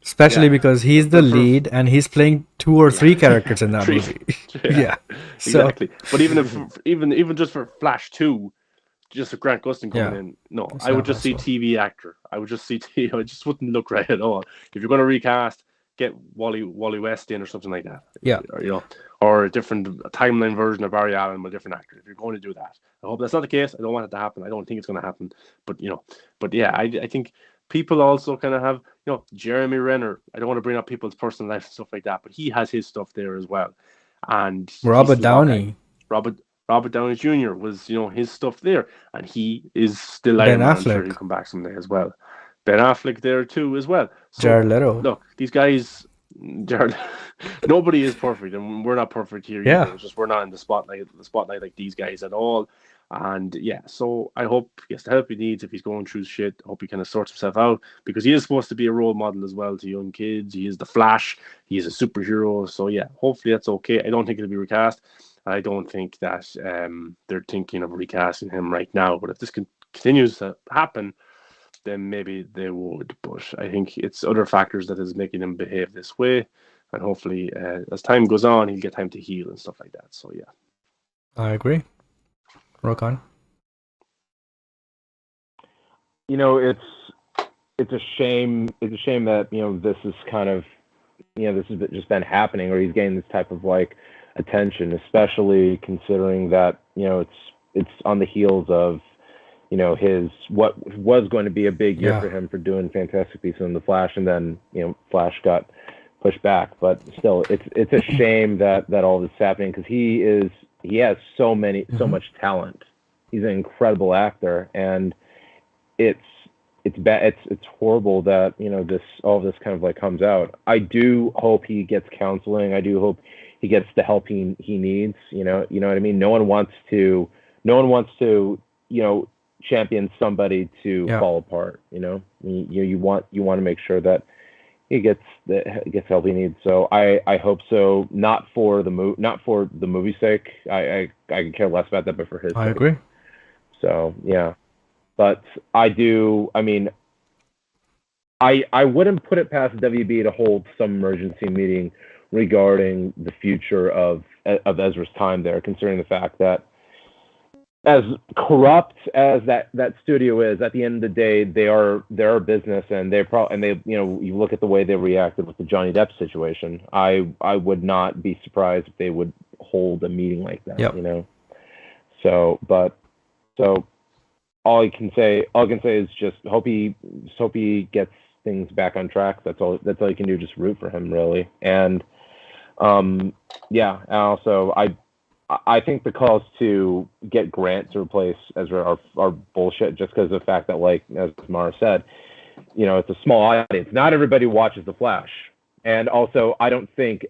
especially because he's the lead and he's playing 2 or 3 characters in that movie. Yeah, exactly. But even just for Flash 2, just a Grant Gustin coming in, no, I would just see TV actor. I would just see TV. It just wouldn't look right at all. If you're going to recast, get Wally West in or something like that. Yeah, or, you know, or a timeline version of Barry Allen with a different actor. If you're going to do that, I hope that's not the case. I don't want it to happen. I don't think it's going to happen. But you know, yeah, I think people also kind of have, you know, Jeremy Renner. I don't want to bring up people's personal life and stuff like that, but he has his stuff there as well. And Robert Downey Jr. was, you know, his stuff there, and he is still Iron Man. I'm sure he'll come back someday as well. Ben Affleck there too as well. So, Jared Leto. Look, these guys, nobody is perfect, and we're not perfect here. Yeah, either. It's just we're not in the spotlight like these guys at all. And yeah, so I hope he gets the help he needs if he's going through shit. I hope he kind of sorts himself out, because he is supposed to be a role model as well to young kids. He is the Flash. He is a superhero. So yeah, hopefully that's okay. I don't think it'll be recast. I don't think that they're thinking of recasting him right now. But if this continues to happen, then maybe they would. But I think it's other factors that is making him behave this way. And hopefully, as time goes on, he'll get time to heal and stuff like that. So yeah, I agree. Rokan? You know, it's a shame. It's a shame that, you know, this is kind of, you know, this has just been happening, or he's getting this type of like attention, especially considering that, you know, it's on the heels of, you know, his what was going to be a big year for him for doing Fantastic Beasts and the Flash, and then, you know, Flash got pushed back. But still, it's a shame that all this is happening, because he has so much talent. He's an incredible actor, and it's bad. It's horrible that, you know, all this kind of like comes out. I do hope he gets counseling. I do hope he gets the help he needs. You know what I mean? No one wants to, you know, champion somebody to fall apart. You know, you want to make sure that he gets help he needs. So I hope so. Not for the movie's sake. I could care less about that, but for his sake. I agree. So yeah, but I do. I mean, I wouldn't put it past WB to hold some emergency meeting regarding the future of Ezra's time there, considering the fact that, as corrupt as that studio is, at the end of the day, they're a business, and they you know, you look at the way they reacted with the Johnny Depp situation. I would not be surprised if they would hold a meeting like that. You know, so all I can say is just hope he gets things back on track. That's all you can do. Just root for him, really. And yeah, and also I think the calls to get Grant to replace Ezra are bullshit, just because of the fact that, like, as Maher said, you know, it's a small audience. Not everybody watches The Flash. And also, I don't think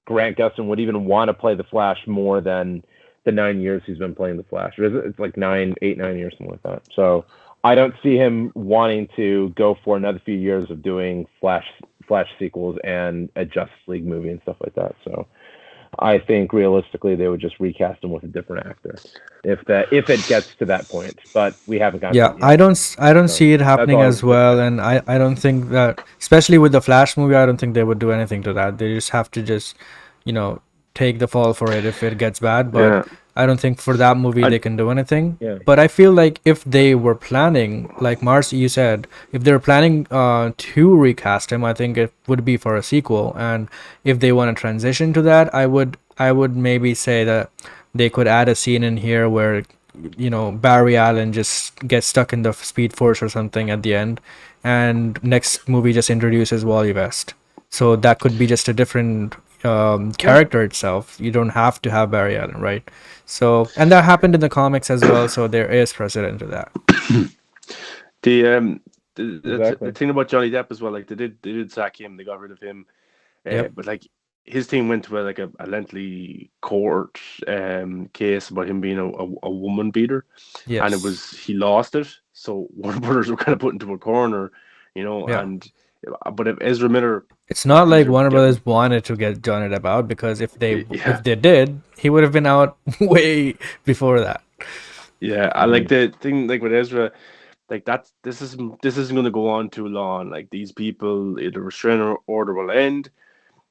Grant Gustin would even want to play The Flash more than the 9 years he's been playing The Flash. It's like 9 years, something like that. So I don't see him wanting to go for another few years of doing Flash sequels and a Justice League movie and stuff like that. So I think realistically they would just recast him with a different actor if it gets to that point. But we haven't gotten. Yeah, I don't see it happening as well, and I don't think that, especially with the Flash movie, I don't think they would do anything to that. They just have to you know, take the fall for it if it gets bad. But I don't think for that movie they can do anything. But I feel like if they were planning, like Marcy, you said, if they're planning to recast him, I think it would be for a sequel. And if they want to transition to that, I would maybe say that they could add a scene in here where, Barry Allen just gets stuck in the Speed Force or something at the end, and next movie just introduces Wally West. So that could be just a different character itself. You don't have to have Barry Allen, right? So, and that happened in the comics as well. So there is precedent to that. The Exactly. thing about Johnny Depp as well, like they did sack him, they got rid of him, Yep. but like his team went to a lengthy court case about him being a woman beater, and Yes. he lost it. So Warner Brothers were kind of put into a corner, Yeah. and but if Ezra Miller, It's not like these are Warner getting, Brothers wanted to get Johnny Depp out, because if yeah, they did, he would have been out way before that. yeah. I like the thing like with Ezra. Like this isn't going to go on too long. Like these people, the restraining order will end.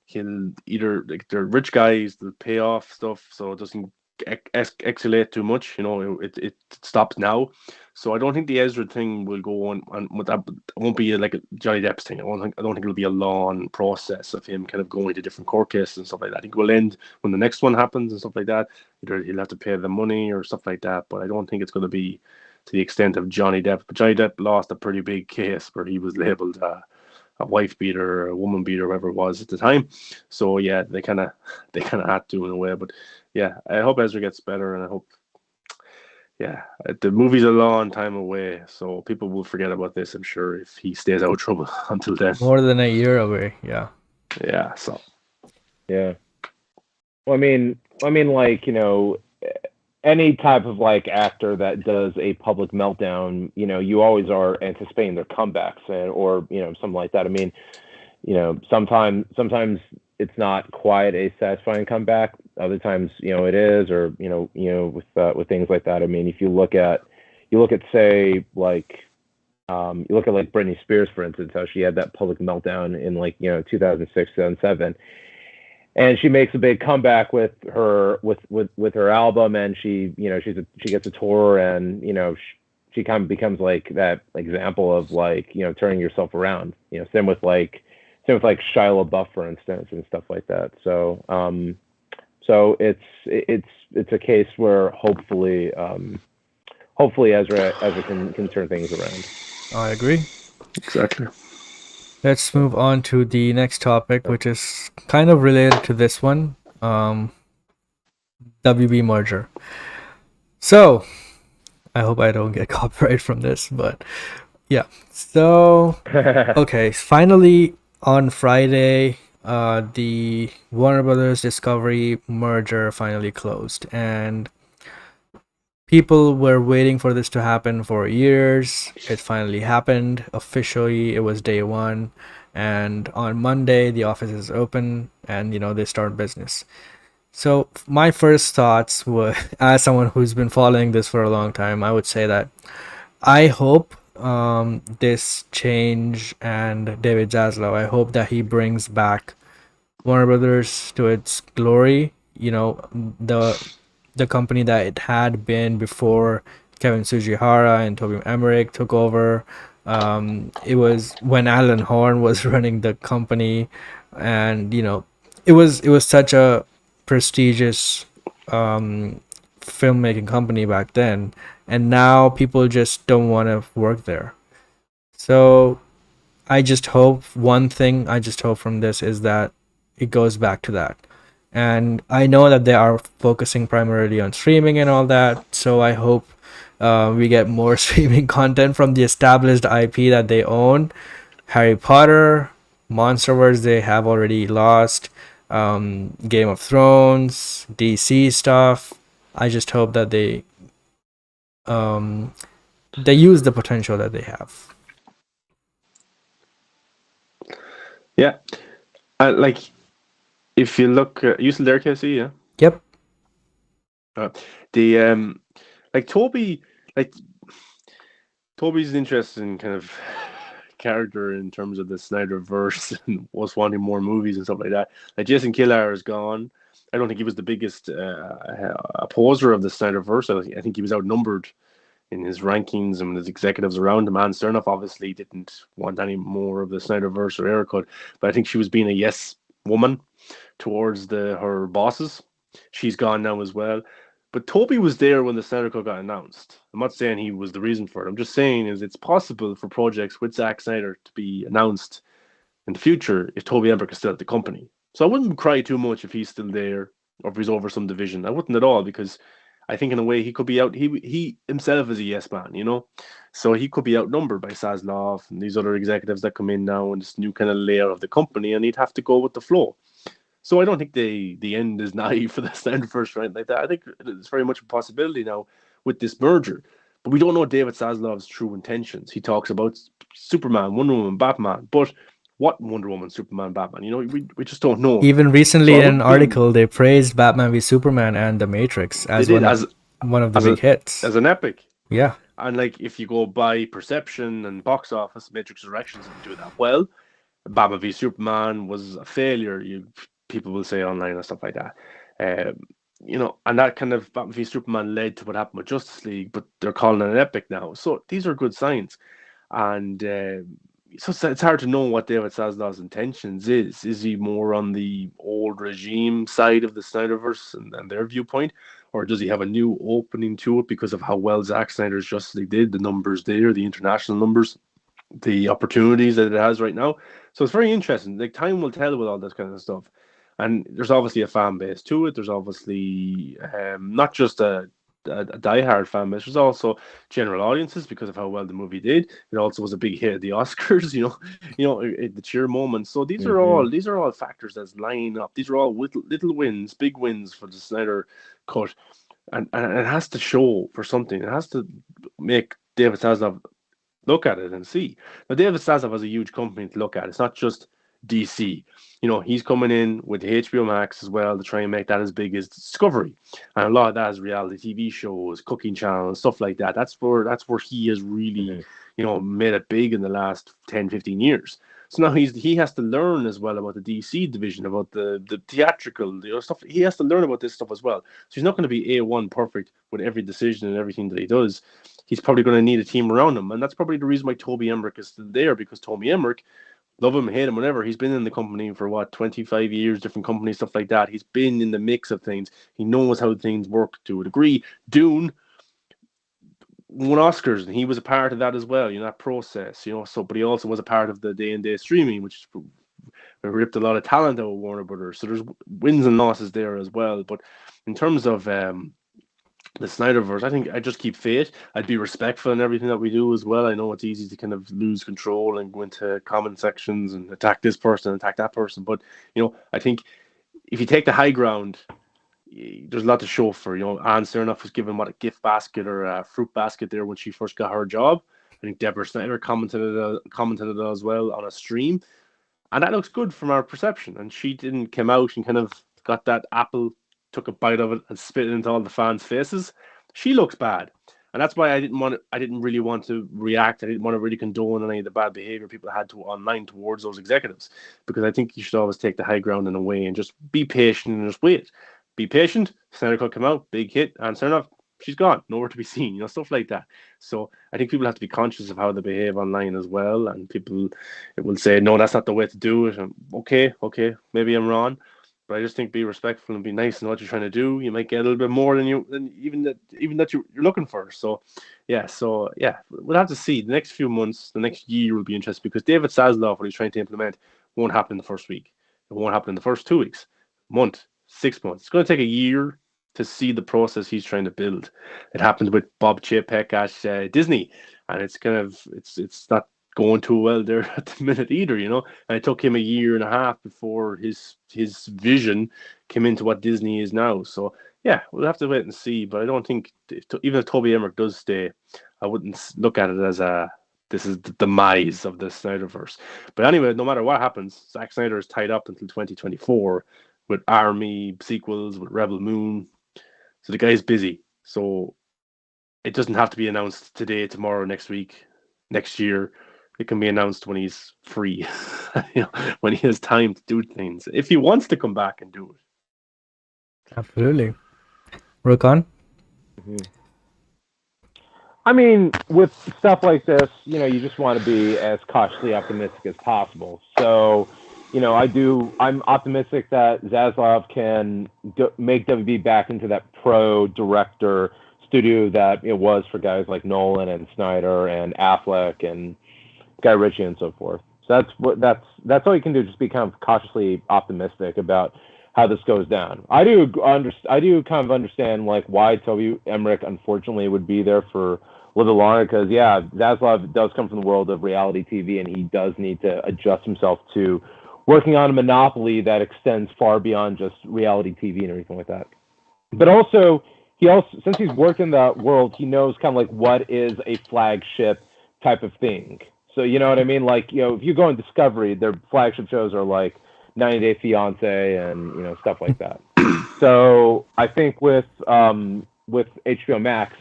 He'll either like they're rich guys, they'll pay off stuff so it doesn't escalate too much. It stops now. So I don't think the Ezra thing will go on with that. It won't be like a Johnny Depp's thing. I don't think it'll be a long process of him kind of going to different court cases and stuff like that. I think it will end when the next one happens and stuff like that. Either he'll have to pay the money or stuff like that. But I don't think it's going to be to the extent of Johnny Depp. But Johnny Depp lost a pretty big case where he was labeled a wife beater or a woman beater, whatever it was at the time. So yeah, they kind of had to in a way. But yeah, I hope Ezra gets better, and I hope the movie's a long time away, so people will forget about this. I'm sure if he stays out of trouble until then. More than a year away. Yeah. Yeah. So Yeah. Well, I mean, like, any type of like actor that does a public meltdown, you always are anticipating their comebacks or something like that. I mean, sometimes it's not quite a satisfying comeback. Other times, it is, or with things like that. I mean, if you look at say like you look at like Britney Spears, for instance, how she had that public meltdown in like 2006, 2007, and she makes a big comeback with her album, and she gets a tour, and she kind of becomes like that example of like turning yourself around. Same with like Shia LaBeouf, for instance, and stuff like that. So it's a case where hopefully Ezra can turn things around. I agree. exactly. Let's move on to the next topic, which is kind of related to this one. WB merger. So, I hope I don't get copyright from this, but yeah. So, okay, finally on Friday, the Warner Brothers Discovery merger finally closed, and people were waiting for this to happen for years. It finally happened. Officially, it was day one. And on Monday, the office is open and, they start business. So my first thoughts were, as someone who's been following this for a long time, I would say that I hope this change and David Zaslav, I hope that he brings back Warner Brothers to its glory. The company that it had been before Kevin Sujihara and Toby Emmerich took over. It was when Alan Horn was running the company, and it was such a prestigious filmmaking company back then, and now people just don't want to work there. So I just hope from this is that it goes back to that. And I know that they are focusing primarily on streaming and all that, so I hope we get more streaming content from the established IP that they own. Harry Potter, Monsterverse they have already lost, Game of Thrones, DC stuff. I just hope that they use the potential that they have. Yeah. Like if you look, you still there, Casey? Yeah. Yep. The like Toby's an interesting kind of character in terms of the Snyderverse and us wanting more movies and stuff like that. Like Jason Kilar is gone. I don't think he was the biggest opposer of the Snyderverse. I think he was outnumbered in his rankings and his executives around him. Ann Sternoff obviously didn't want any more of the Snyderverse or Air Cut, but I think she was being a yes woman towards her bosses. She's gone now as well. But Toby was there when the Snyder Cut got announced. I'm not saying he was the reason for it. I'm just saying is it's possible for projects with Zack Snyder to be announced in the future if Toby Emmerich is still at the company. So I wouldn't cry too much if he's still there or if he's over some division. I wouldn't at all, because I think in a way he could be out. He himself is a yes man, you know, so he could be outnumbered by Saslov and these other executives that come in now and this new kind of layer of the company, and he'd have to go with the flow. So I don't think the end is naive for the Snyderverse or anything like that. I think it's very much a possibility now with this merger. But we don't know David Zaslav's true intentions. He talks about Superman, Wonder Woman, Batman, but what Wonder Woman, Superman, Batman? You know, we just don't know. Even recently So I in an would article, they praised Batman v Superman and The Matrix as one of the big hits. as an epic. Yeah. And like if you go by perception and box office, Matrix Resurrections didn't do that well. Batman v Superman was a failure. People will say online and stuff like that. You know, and that kind of Batman v Superman led to what happened with Justice League, but they're calling it an epic now. So these are good signs. And so it's hard to know what David Zaslav's intentions is. Is he more on the old regime side of the Snyderverse and their viewpoint? Or does he have a new opening to it because of how well Zack Snyder's Justice League did, the numbers there, the international numbers, the opportunities that it has right now? So it's very interesting. Like, time will tell with all this kind of stuff. And there's obviously a fan base to it. There's obviously not just a diehard fan base. There's also general audiences because of how well the movie did. It also was a big hit at the Oscars. The cheer moments. So these are all factors that's lining up. These are all little wins, big wins for the Snyder Cut, and it has to show for something. It has to make David Zaslav look at it and see. Now, David Zaslav has a huge company to look at. It's not just DC. You know, he's coming in with the HBO Max as well to try and make that as big as Discovery, and a lot of that is reality TV shows, cooking channels, stuff like that. That's where he has really, made it big in the last 10, 15 years. So now he has to learn as well about the DC division, about the theatrical stuff. He has to learn about this stuff as well. So he's not going to be A1 perfect with every decision and everything that he does. He's probably going to need a team around him, and that's probably the reason why Toby Emmerich is still there, because Toby Emmerich, love him, hate him, whatever, he's been in the company for 25 years, different companies, stuff like that. He's been in the mix of things. He knows how things work to a degree. Dune won Oscars, and he was a part of that as well, that process, but he also was a part of the day-and-day streaming, which ripped a lot of talent out of Warner Brothers. So there's wins and losses there as well. But in terms of the Snyderverse, I think I just keep faith. I'd be respectful in everything that we do as well. I know it's easy to kind of lose control and go into comment sections and attack this person, attack that person. But, I think if you take the high ground, there's a lot to show for. Anne Sernoff was given a gift basket or a fruit basket there when she first got her job. I think Deborah Snyder commented it as well on a stream. And that looks good from our perception. And she didn't come out and kind of got that apple, took a bite of it and spit it into all the fans' faces. She looks bad, and that's why I didn't really want to react. I didn't want to really condone any of the bad behavior people had to online towards those executives, because I think you should always take the high ground in a way and just be patient and just wait. Be patient. Snyder Cut come out, big hit, and sure enough, she's gone, nowhere to be seen. Stuff like that. So I think people have to be conscious of how they behave online as well, and people will say, no, that's not the way to do it. And okay, maybe I'm wrong. But I just think be respectful and be nice in what you're trying to do. You might get a little bit more than even that you're looking for. So we'll have to see. The next few months, the next year will be interesting, because David Zaslav, what he's trying to implement, won't happen in the first week. It won't happen in the first 2 weeks, month, 6 months. It's going to take a year to see the process he's trying to build. It happened with Bob Chapek at Disney, and it's not going too well there at the minute either, and it took him a year and a half before his vision came into what Disney is now. So we'll have to wait and see. But I don't think, even if Toby Emmerich does stay, I wouldn't look at it as this is the demise of the Snyderverse. But anyway, no matter what happens, Zack Snyder is tied up until 2024 with Army sequels, with Rebel Moon. So the guy's busy. So it doesn't have to be announced today, tomorrow, next week, next year. It can be announced when he's free, when he has time to do things, if he wants to come back and do it. Absolutely. Rokan? Mm-hmm. I mean, with stuff like this, you just want to be as cautiously optimistic as possible. So, I'm optimistic that Zaslav can make WB back into that pro director studio that it was for guys like Nolan and Snyder and Affleck and Guy Ritchie and so forth. So that's all you can do. Just be kind of cautiously optimistic about how this goes down. I do kind of understand like why Toby Emmerich unfortunately would be there for a little bit longer, because Zaslav does come from the world of reality TV, and he does need to adjust himself to working on a monopoly that extends far beyond just reality TV and everything like that. But also, since he's worked in that world, he knows kind of like what is a flagship type of thing. So you know what I mean? Like, if you go on Discovery, their flagship shows are like 90 Day Fiance and stuff like that. So I think with HBO Max,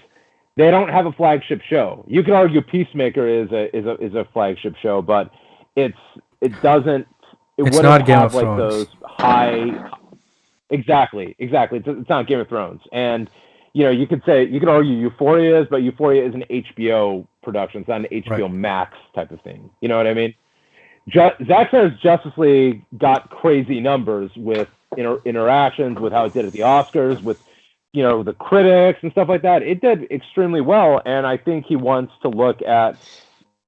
they don't have a flagship show. You can argue Peacemaker is a flagship show, but it doesn't. It's not Game of like Thrones. Those high. Exactly. It's not Game of Thrones, and you could argue Euphoria is, but Euphoria is an HBO production. It's not an HBO Max type of thing. You know what I mean? Zack Snyder's Justice League got crazy numbers with interactions, with how it did at the Oscars, with the critics and stuff like that. It did extremely well, and I think he wants to look at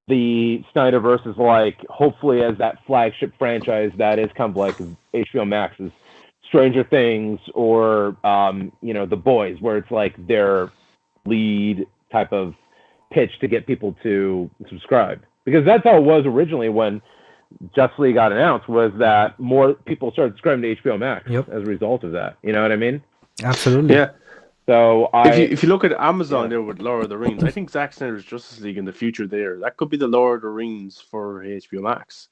the Snyderverse as like hopefully as that flagship franchise that is kind of like HBO Max's Stranger Things or The Boys, where it's like their lead type of pitch to get people to subscribe, because that's how it was originally when Justice League got announced, was that more people started subscribing to HBO Max as a result of that. You know what I mean? Absolutely. Yeah. So if you look at Amazon there with Lord of the Rings, I think Zack Snyder's Justice League in the future there, that could be the Lord of the Rings for HBO Max.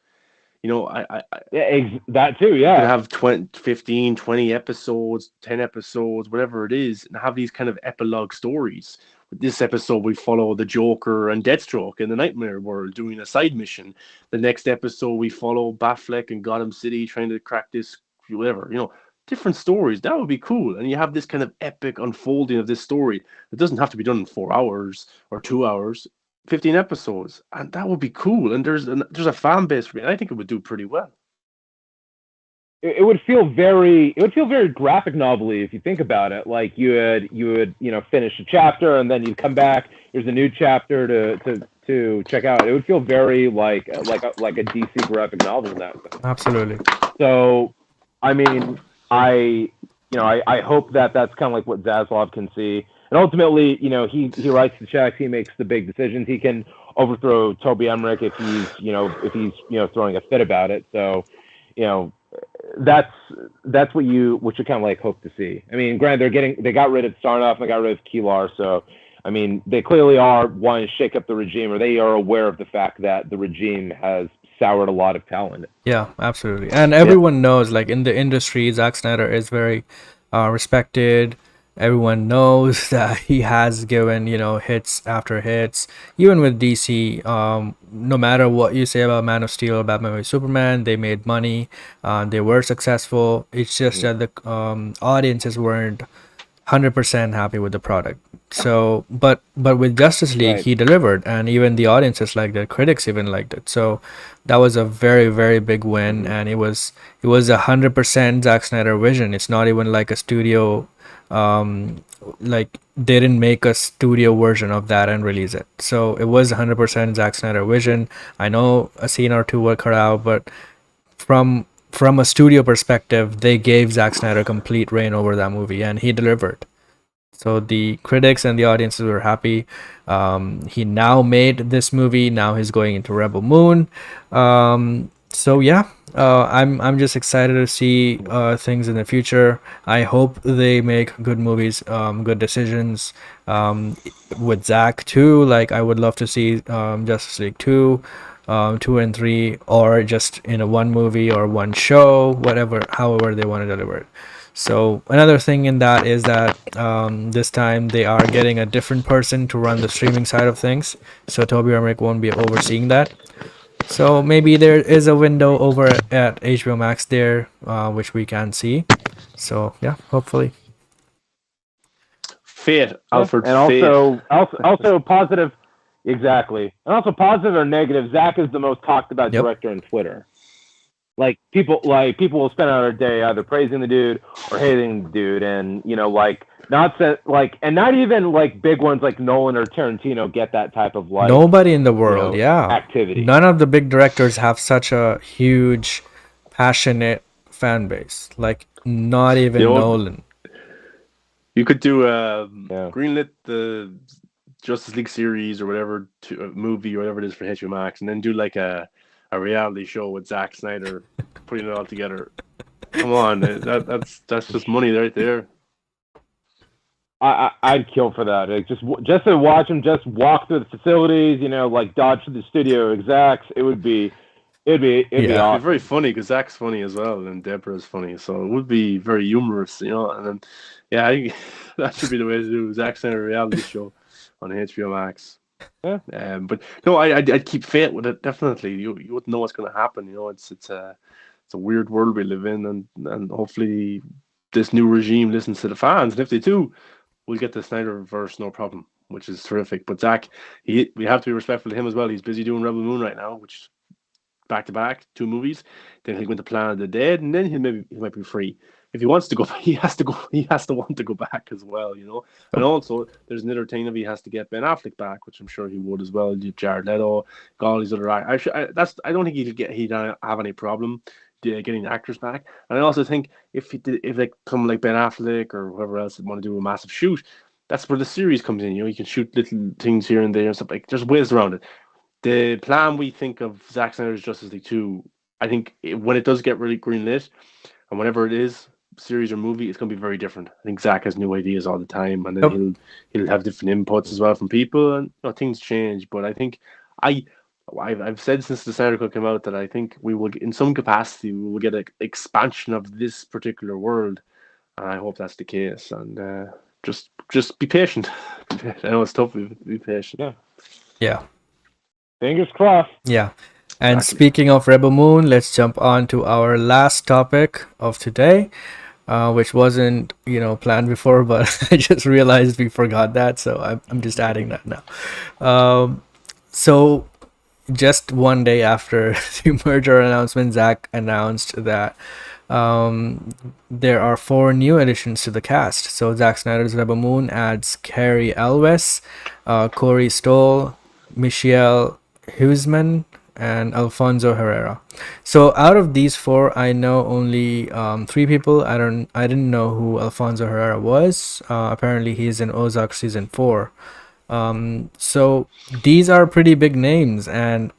That too, yeah. You have 15, 20 episodes, 10 episodes, whatever it is, and have these kind of epilogue stories. With this episode, we follow the Joker and Deathstroke in the Nightmare World doing a side mission. The next episode, we follow Batfleck and Gotham City trying to crack this, whatever, different stories. That would be cool. And you have this kind of epic unfolding of this story. It doesn't have to be done in 4 hours or 2 hours, 15 episodes. And that would be cool. And there's a fan base for it. And I think it would do pretty well. It would feel very graphic novel-y if you think about it. Like you would finish a chapter and then you'd come back. There's a new chapter to check out. It would feel very like a DC graphic novel in that sense. Absolutely. So, I mean, I hope that that's kind of like what Zaslav can see, and ultimately, he writes the checks, he makes the big decisions. He can overthrow Toby Emmerich if he's throwing a fit about it. So, that's what you kind of like hope to see. I mean, granted, they got rid of Sarnoff and they got rid of Kilar, so I mean, they clearly are wanting to shake up the regime, or they are aware of the fact that the regime has soured a lot of talent. Yeah, absolutely. And everyone knows, like in the industry, Zack Snyder is very respected. Everyone knows that he has given, hits after hits. Even with DC, no matter what you say about Man of Steel or Batman v Superman, they made money. They were successful. It's just that the audiences weren't 100% happy with the product. So, but with Justice League, he delivered, and even the audiences liked it. Critics even liked it. So that was a very, very big win, and it was 100% Zack Snyder vision. It's not even like a studio, like they didn't make a studio version of that and release it. So it was 100% Zack Snyder vision. I know a scene or two were cut out, but from a studio perspective, they gave Zack Snyder complete reign over that movie, and he delivered. So the critics and the audiences were happy. He now made this movie. Now he's going into Rebel Moon. So yeah, I'm just excited to see things in the future. I hope they make good movies, good decisions. With Zack too, like I would love to see Justice League 2. 2 and 3, or just in a one movie or one show, however they want to deliver it. So another thing in that is that this time they are getting a different person to run the streaming side of things. So Toby Emmerich won't be overseeing that. So maybe there is a window over at HBO Max there, which we can see. So yeah, hopefully. Fate, Alfred. And also positive. Exactly. And also positive or negative, Zack is the most talked about director on Twitter. like people will spend out their day either praising the dude or hating the dude, and like not like, and not even like big ones like Nolan or Tarantino get that type of like Nobody in the world, yeah. activity. None of the big directors have such a huge, passionate fan base. Like, not You even know, Nolan. you could do Yeah. greenlit the Justice League series or whatever movie or whatever it is for HBO Max, and then do like a reality show with Zack Snyder putting it all together. Come on, that's just money right there. I'd kill for that. Like, just to watch him just walk through the facilities, like dodge through the studio execs. It'd be Yeah. It'd be awesome. very funny because Zach's funny as well, and Deborah's funny, so it would be very humorous, And then, yeah, I think that should be the way to do Zack Snyder reality show on HBO Max. Yeah. But no, I'd keep faith with it. Definitely, you wouldn't know what's going to happen. It's a weird world we live in, and hopefully this new regime listens to the fans, and if they do, we'll get the Snyderverse no problem, which is terrific. But Zach, we have to be respectful to him as well. He's busy doing Rebel Moon right now, which back to back 2 movies. Then he'll go into Planet of the Dead, and then he might be free. If he wants to go, he has to go. He has to want to go back as well, And also, there's another thing if he has to get Ben Affleck back, which I'm sure he would as well. Jared Leto, all these other actors. I don't think he'd have any problem getting actors back. And I also think if they come like Ben Affleck or whoever else want to do a massive shoot, that's where the series comes in. You can shoot little things here and there and stuff like. There's ways around it. The plan we think of Zack Snyder's Justice League 2, I think when it does get really greenlit, and whenever it is, series or movie, it's going to be very different. I think Zack has new ideas all the time, and then he'll have different inputs as well from people, and things change. But I think I've said since the Snyder Cut came out that I think we will, in some capacity, we will get an expansion of this particular world, and I hope that's the case. And just be patient. I know it's tough. Be patient. Yeah. Fingers crossed. Yeah. And Exactly. speaking of Rebel Moon, let's jump on to our last topic of today, which wasn't, planned before, but I just realized we forgot that, so I'm just adding that now. So just one day after the merger announcement, Zach announced that there are 4 new additions to the cast. So Zack Snyder's Rebel Moon adds Cary Elwes, Corey Stoll, Michelle Huisman, and Alfonso Herrera. So out of these 4, I know only 3 people. I didn't know who Alfonso Herrera was. Apparently he's in Ozark season 4. So these are pretty big names, and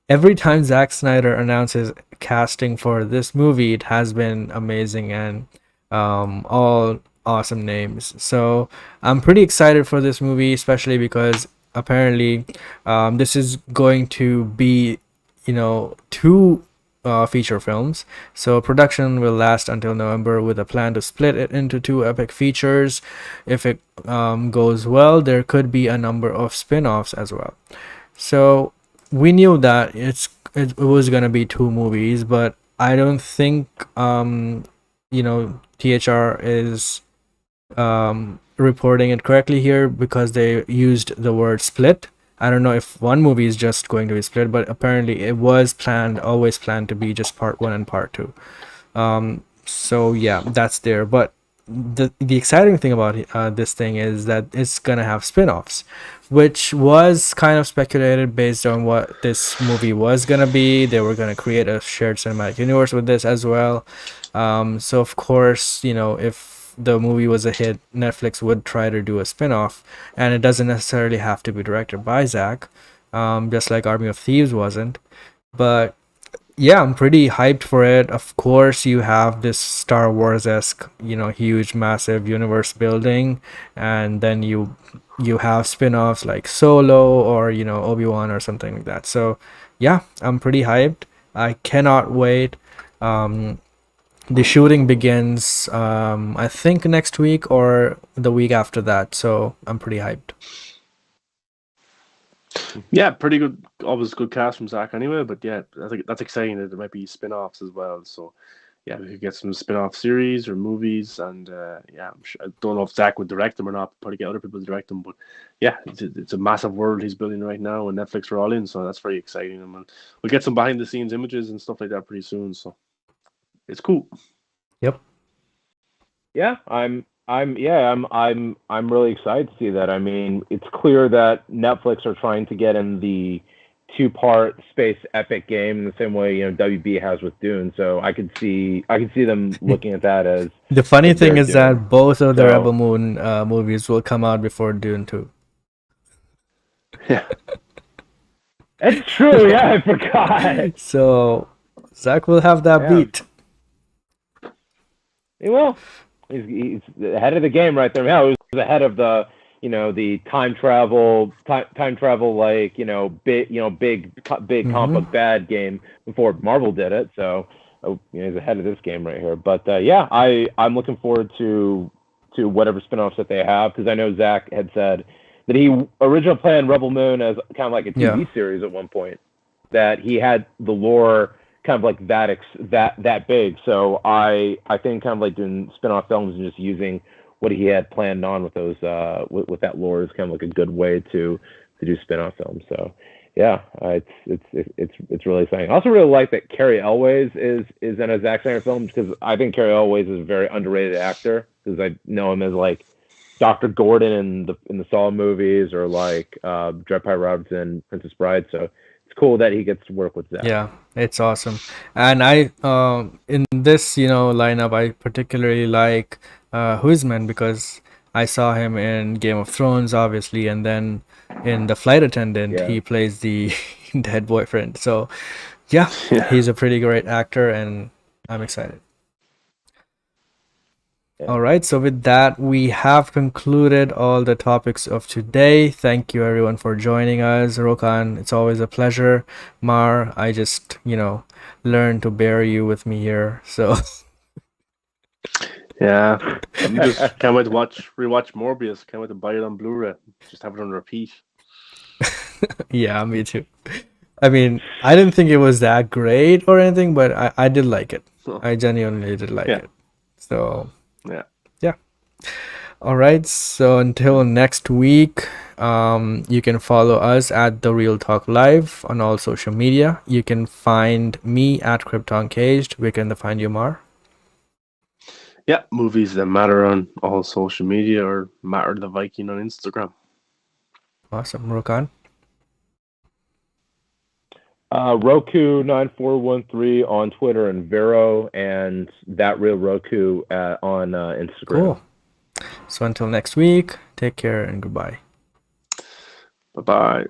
every time Zack Snyder announces casting for this movie, it has been amazing and all awesome names. So I'm pretty excited for this movie, especially because apparently this is going to be 2 feature films. So production will last until November with a plan to split it into 2 epic features. If it goes well, there could be a number of spin-offs as well. So we knew that it was gonna be 2 movies, but I don't think THR is reporting it correctly here because they used the word split. I don't know if one movie is just going to be split, but apparently it was always planned to be just part 1 and part 2. So yeah, that's there. But the exciting thing about this thing is that it's gonna have spin-offs, which was kind of speculated based on what this movie was gonna be. They were gonna create a shared cinematic universe with this as well. So of course, if the movie was a hit, Netflix would try to do a spin-off, and it doesn't necessarily have to be directed by Zack, just like Army of Thieves wasn't. But yeah, I'm pretty hyped for it. Of course, you have this Star Wars-esque, huge, massive universe building, and then you have spin-offs like Solo or Obi-Wan or something like that. So yeah, I'm pretty hyped. I cannot wait. The shooting begins, I think next week or the week after that. So I'm pretty hyped. Yeah, pretty good. Always good cast from Zach anyway. But yeah, I think that's exciting that there might be spin-offs as well. So yeah, we could get some spin-off series or movies, and yeah, I don't know if Zach would direct them or not. Probably get other people to direct them, but yeah, it's a massive world he's building right now, and Netflix are all in, so that's very exciting. And we'll get some behind-the-scenes images and stuff like that pretty soon. So it's cool. Yep. Yeah, I'm really excited to see that. I mean, it's clear that Netflix are trying to get in the two-part space epic game in the same way WB has with Dune. So I could see them looking at that as The funny thing is Dune. that both of the So- Rebel Moon movies will come out before Dune 2. Yeah, That's true. Yeah, I forgot. So Zach will have that Yeah. beat. He will. He's ahead of the game right there. Yeah, he was ahead of the the time travel like big comic book bad game before Marvel did it. So he's ahead of this game right here. But yeah, I'm looking forward to whatever spinoffs that they have, because I know Zach had said that he originally planned Rebel Moon as kind of like a TV series at one point, that he had the lore kind of like that big. So I think kind of like doing spin-off films and just using what he had planned on with those with that lore is kind of like a good way to do spin-off films. So yeah, it's really exciting. I also really like that Carrie Elways is in a Zack Snyder film, because I think Carrie Elways is a very underrated actor, because I know him as like Dr. Gordon in the Saw movies, or like Dread Pirate Robertson, Princess Bride. So it's cool that he gets to work with Zach. Yeah, it's awesome. And I in this lineup, I particularly like Huisman, because I saw him in Game of Thrones, obviously, and then in The Flight Attendant, he plays the dead boyfriend. So yeah, he's a pretty great actor, and I'm excited. Yeah. All right, so with that, we have concluded all the topics of today. Thank you everyone for joining us. Rokan, it's always a pleasure. Mar, I just, learned to bear you with me here. So yeah. You just can't wait to rewatch Morbius. Can't wait to buy it on Blu-ray. Just have it on repeat. yeah, me too. I mean, I didn't think it was that great or anything, but I did like it. I genuinely did like it. So yeah. All right, so until next week, you can follow us at The Real Talk Live on all social media. You can find me at Krypton Caged. Where can they find you, Mar? Yeah, Movies That Matter on all social media, or Matter the Viking on Instagram. Awesome. Rokan? Roku 9413 on Twitter, and Vero and That Real Roku on Instagram. Cool. So until next week, take care and goodbye. Bye-bye.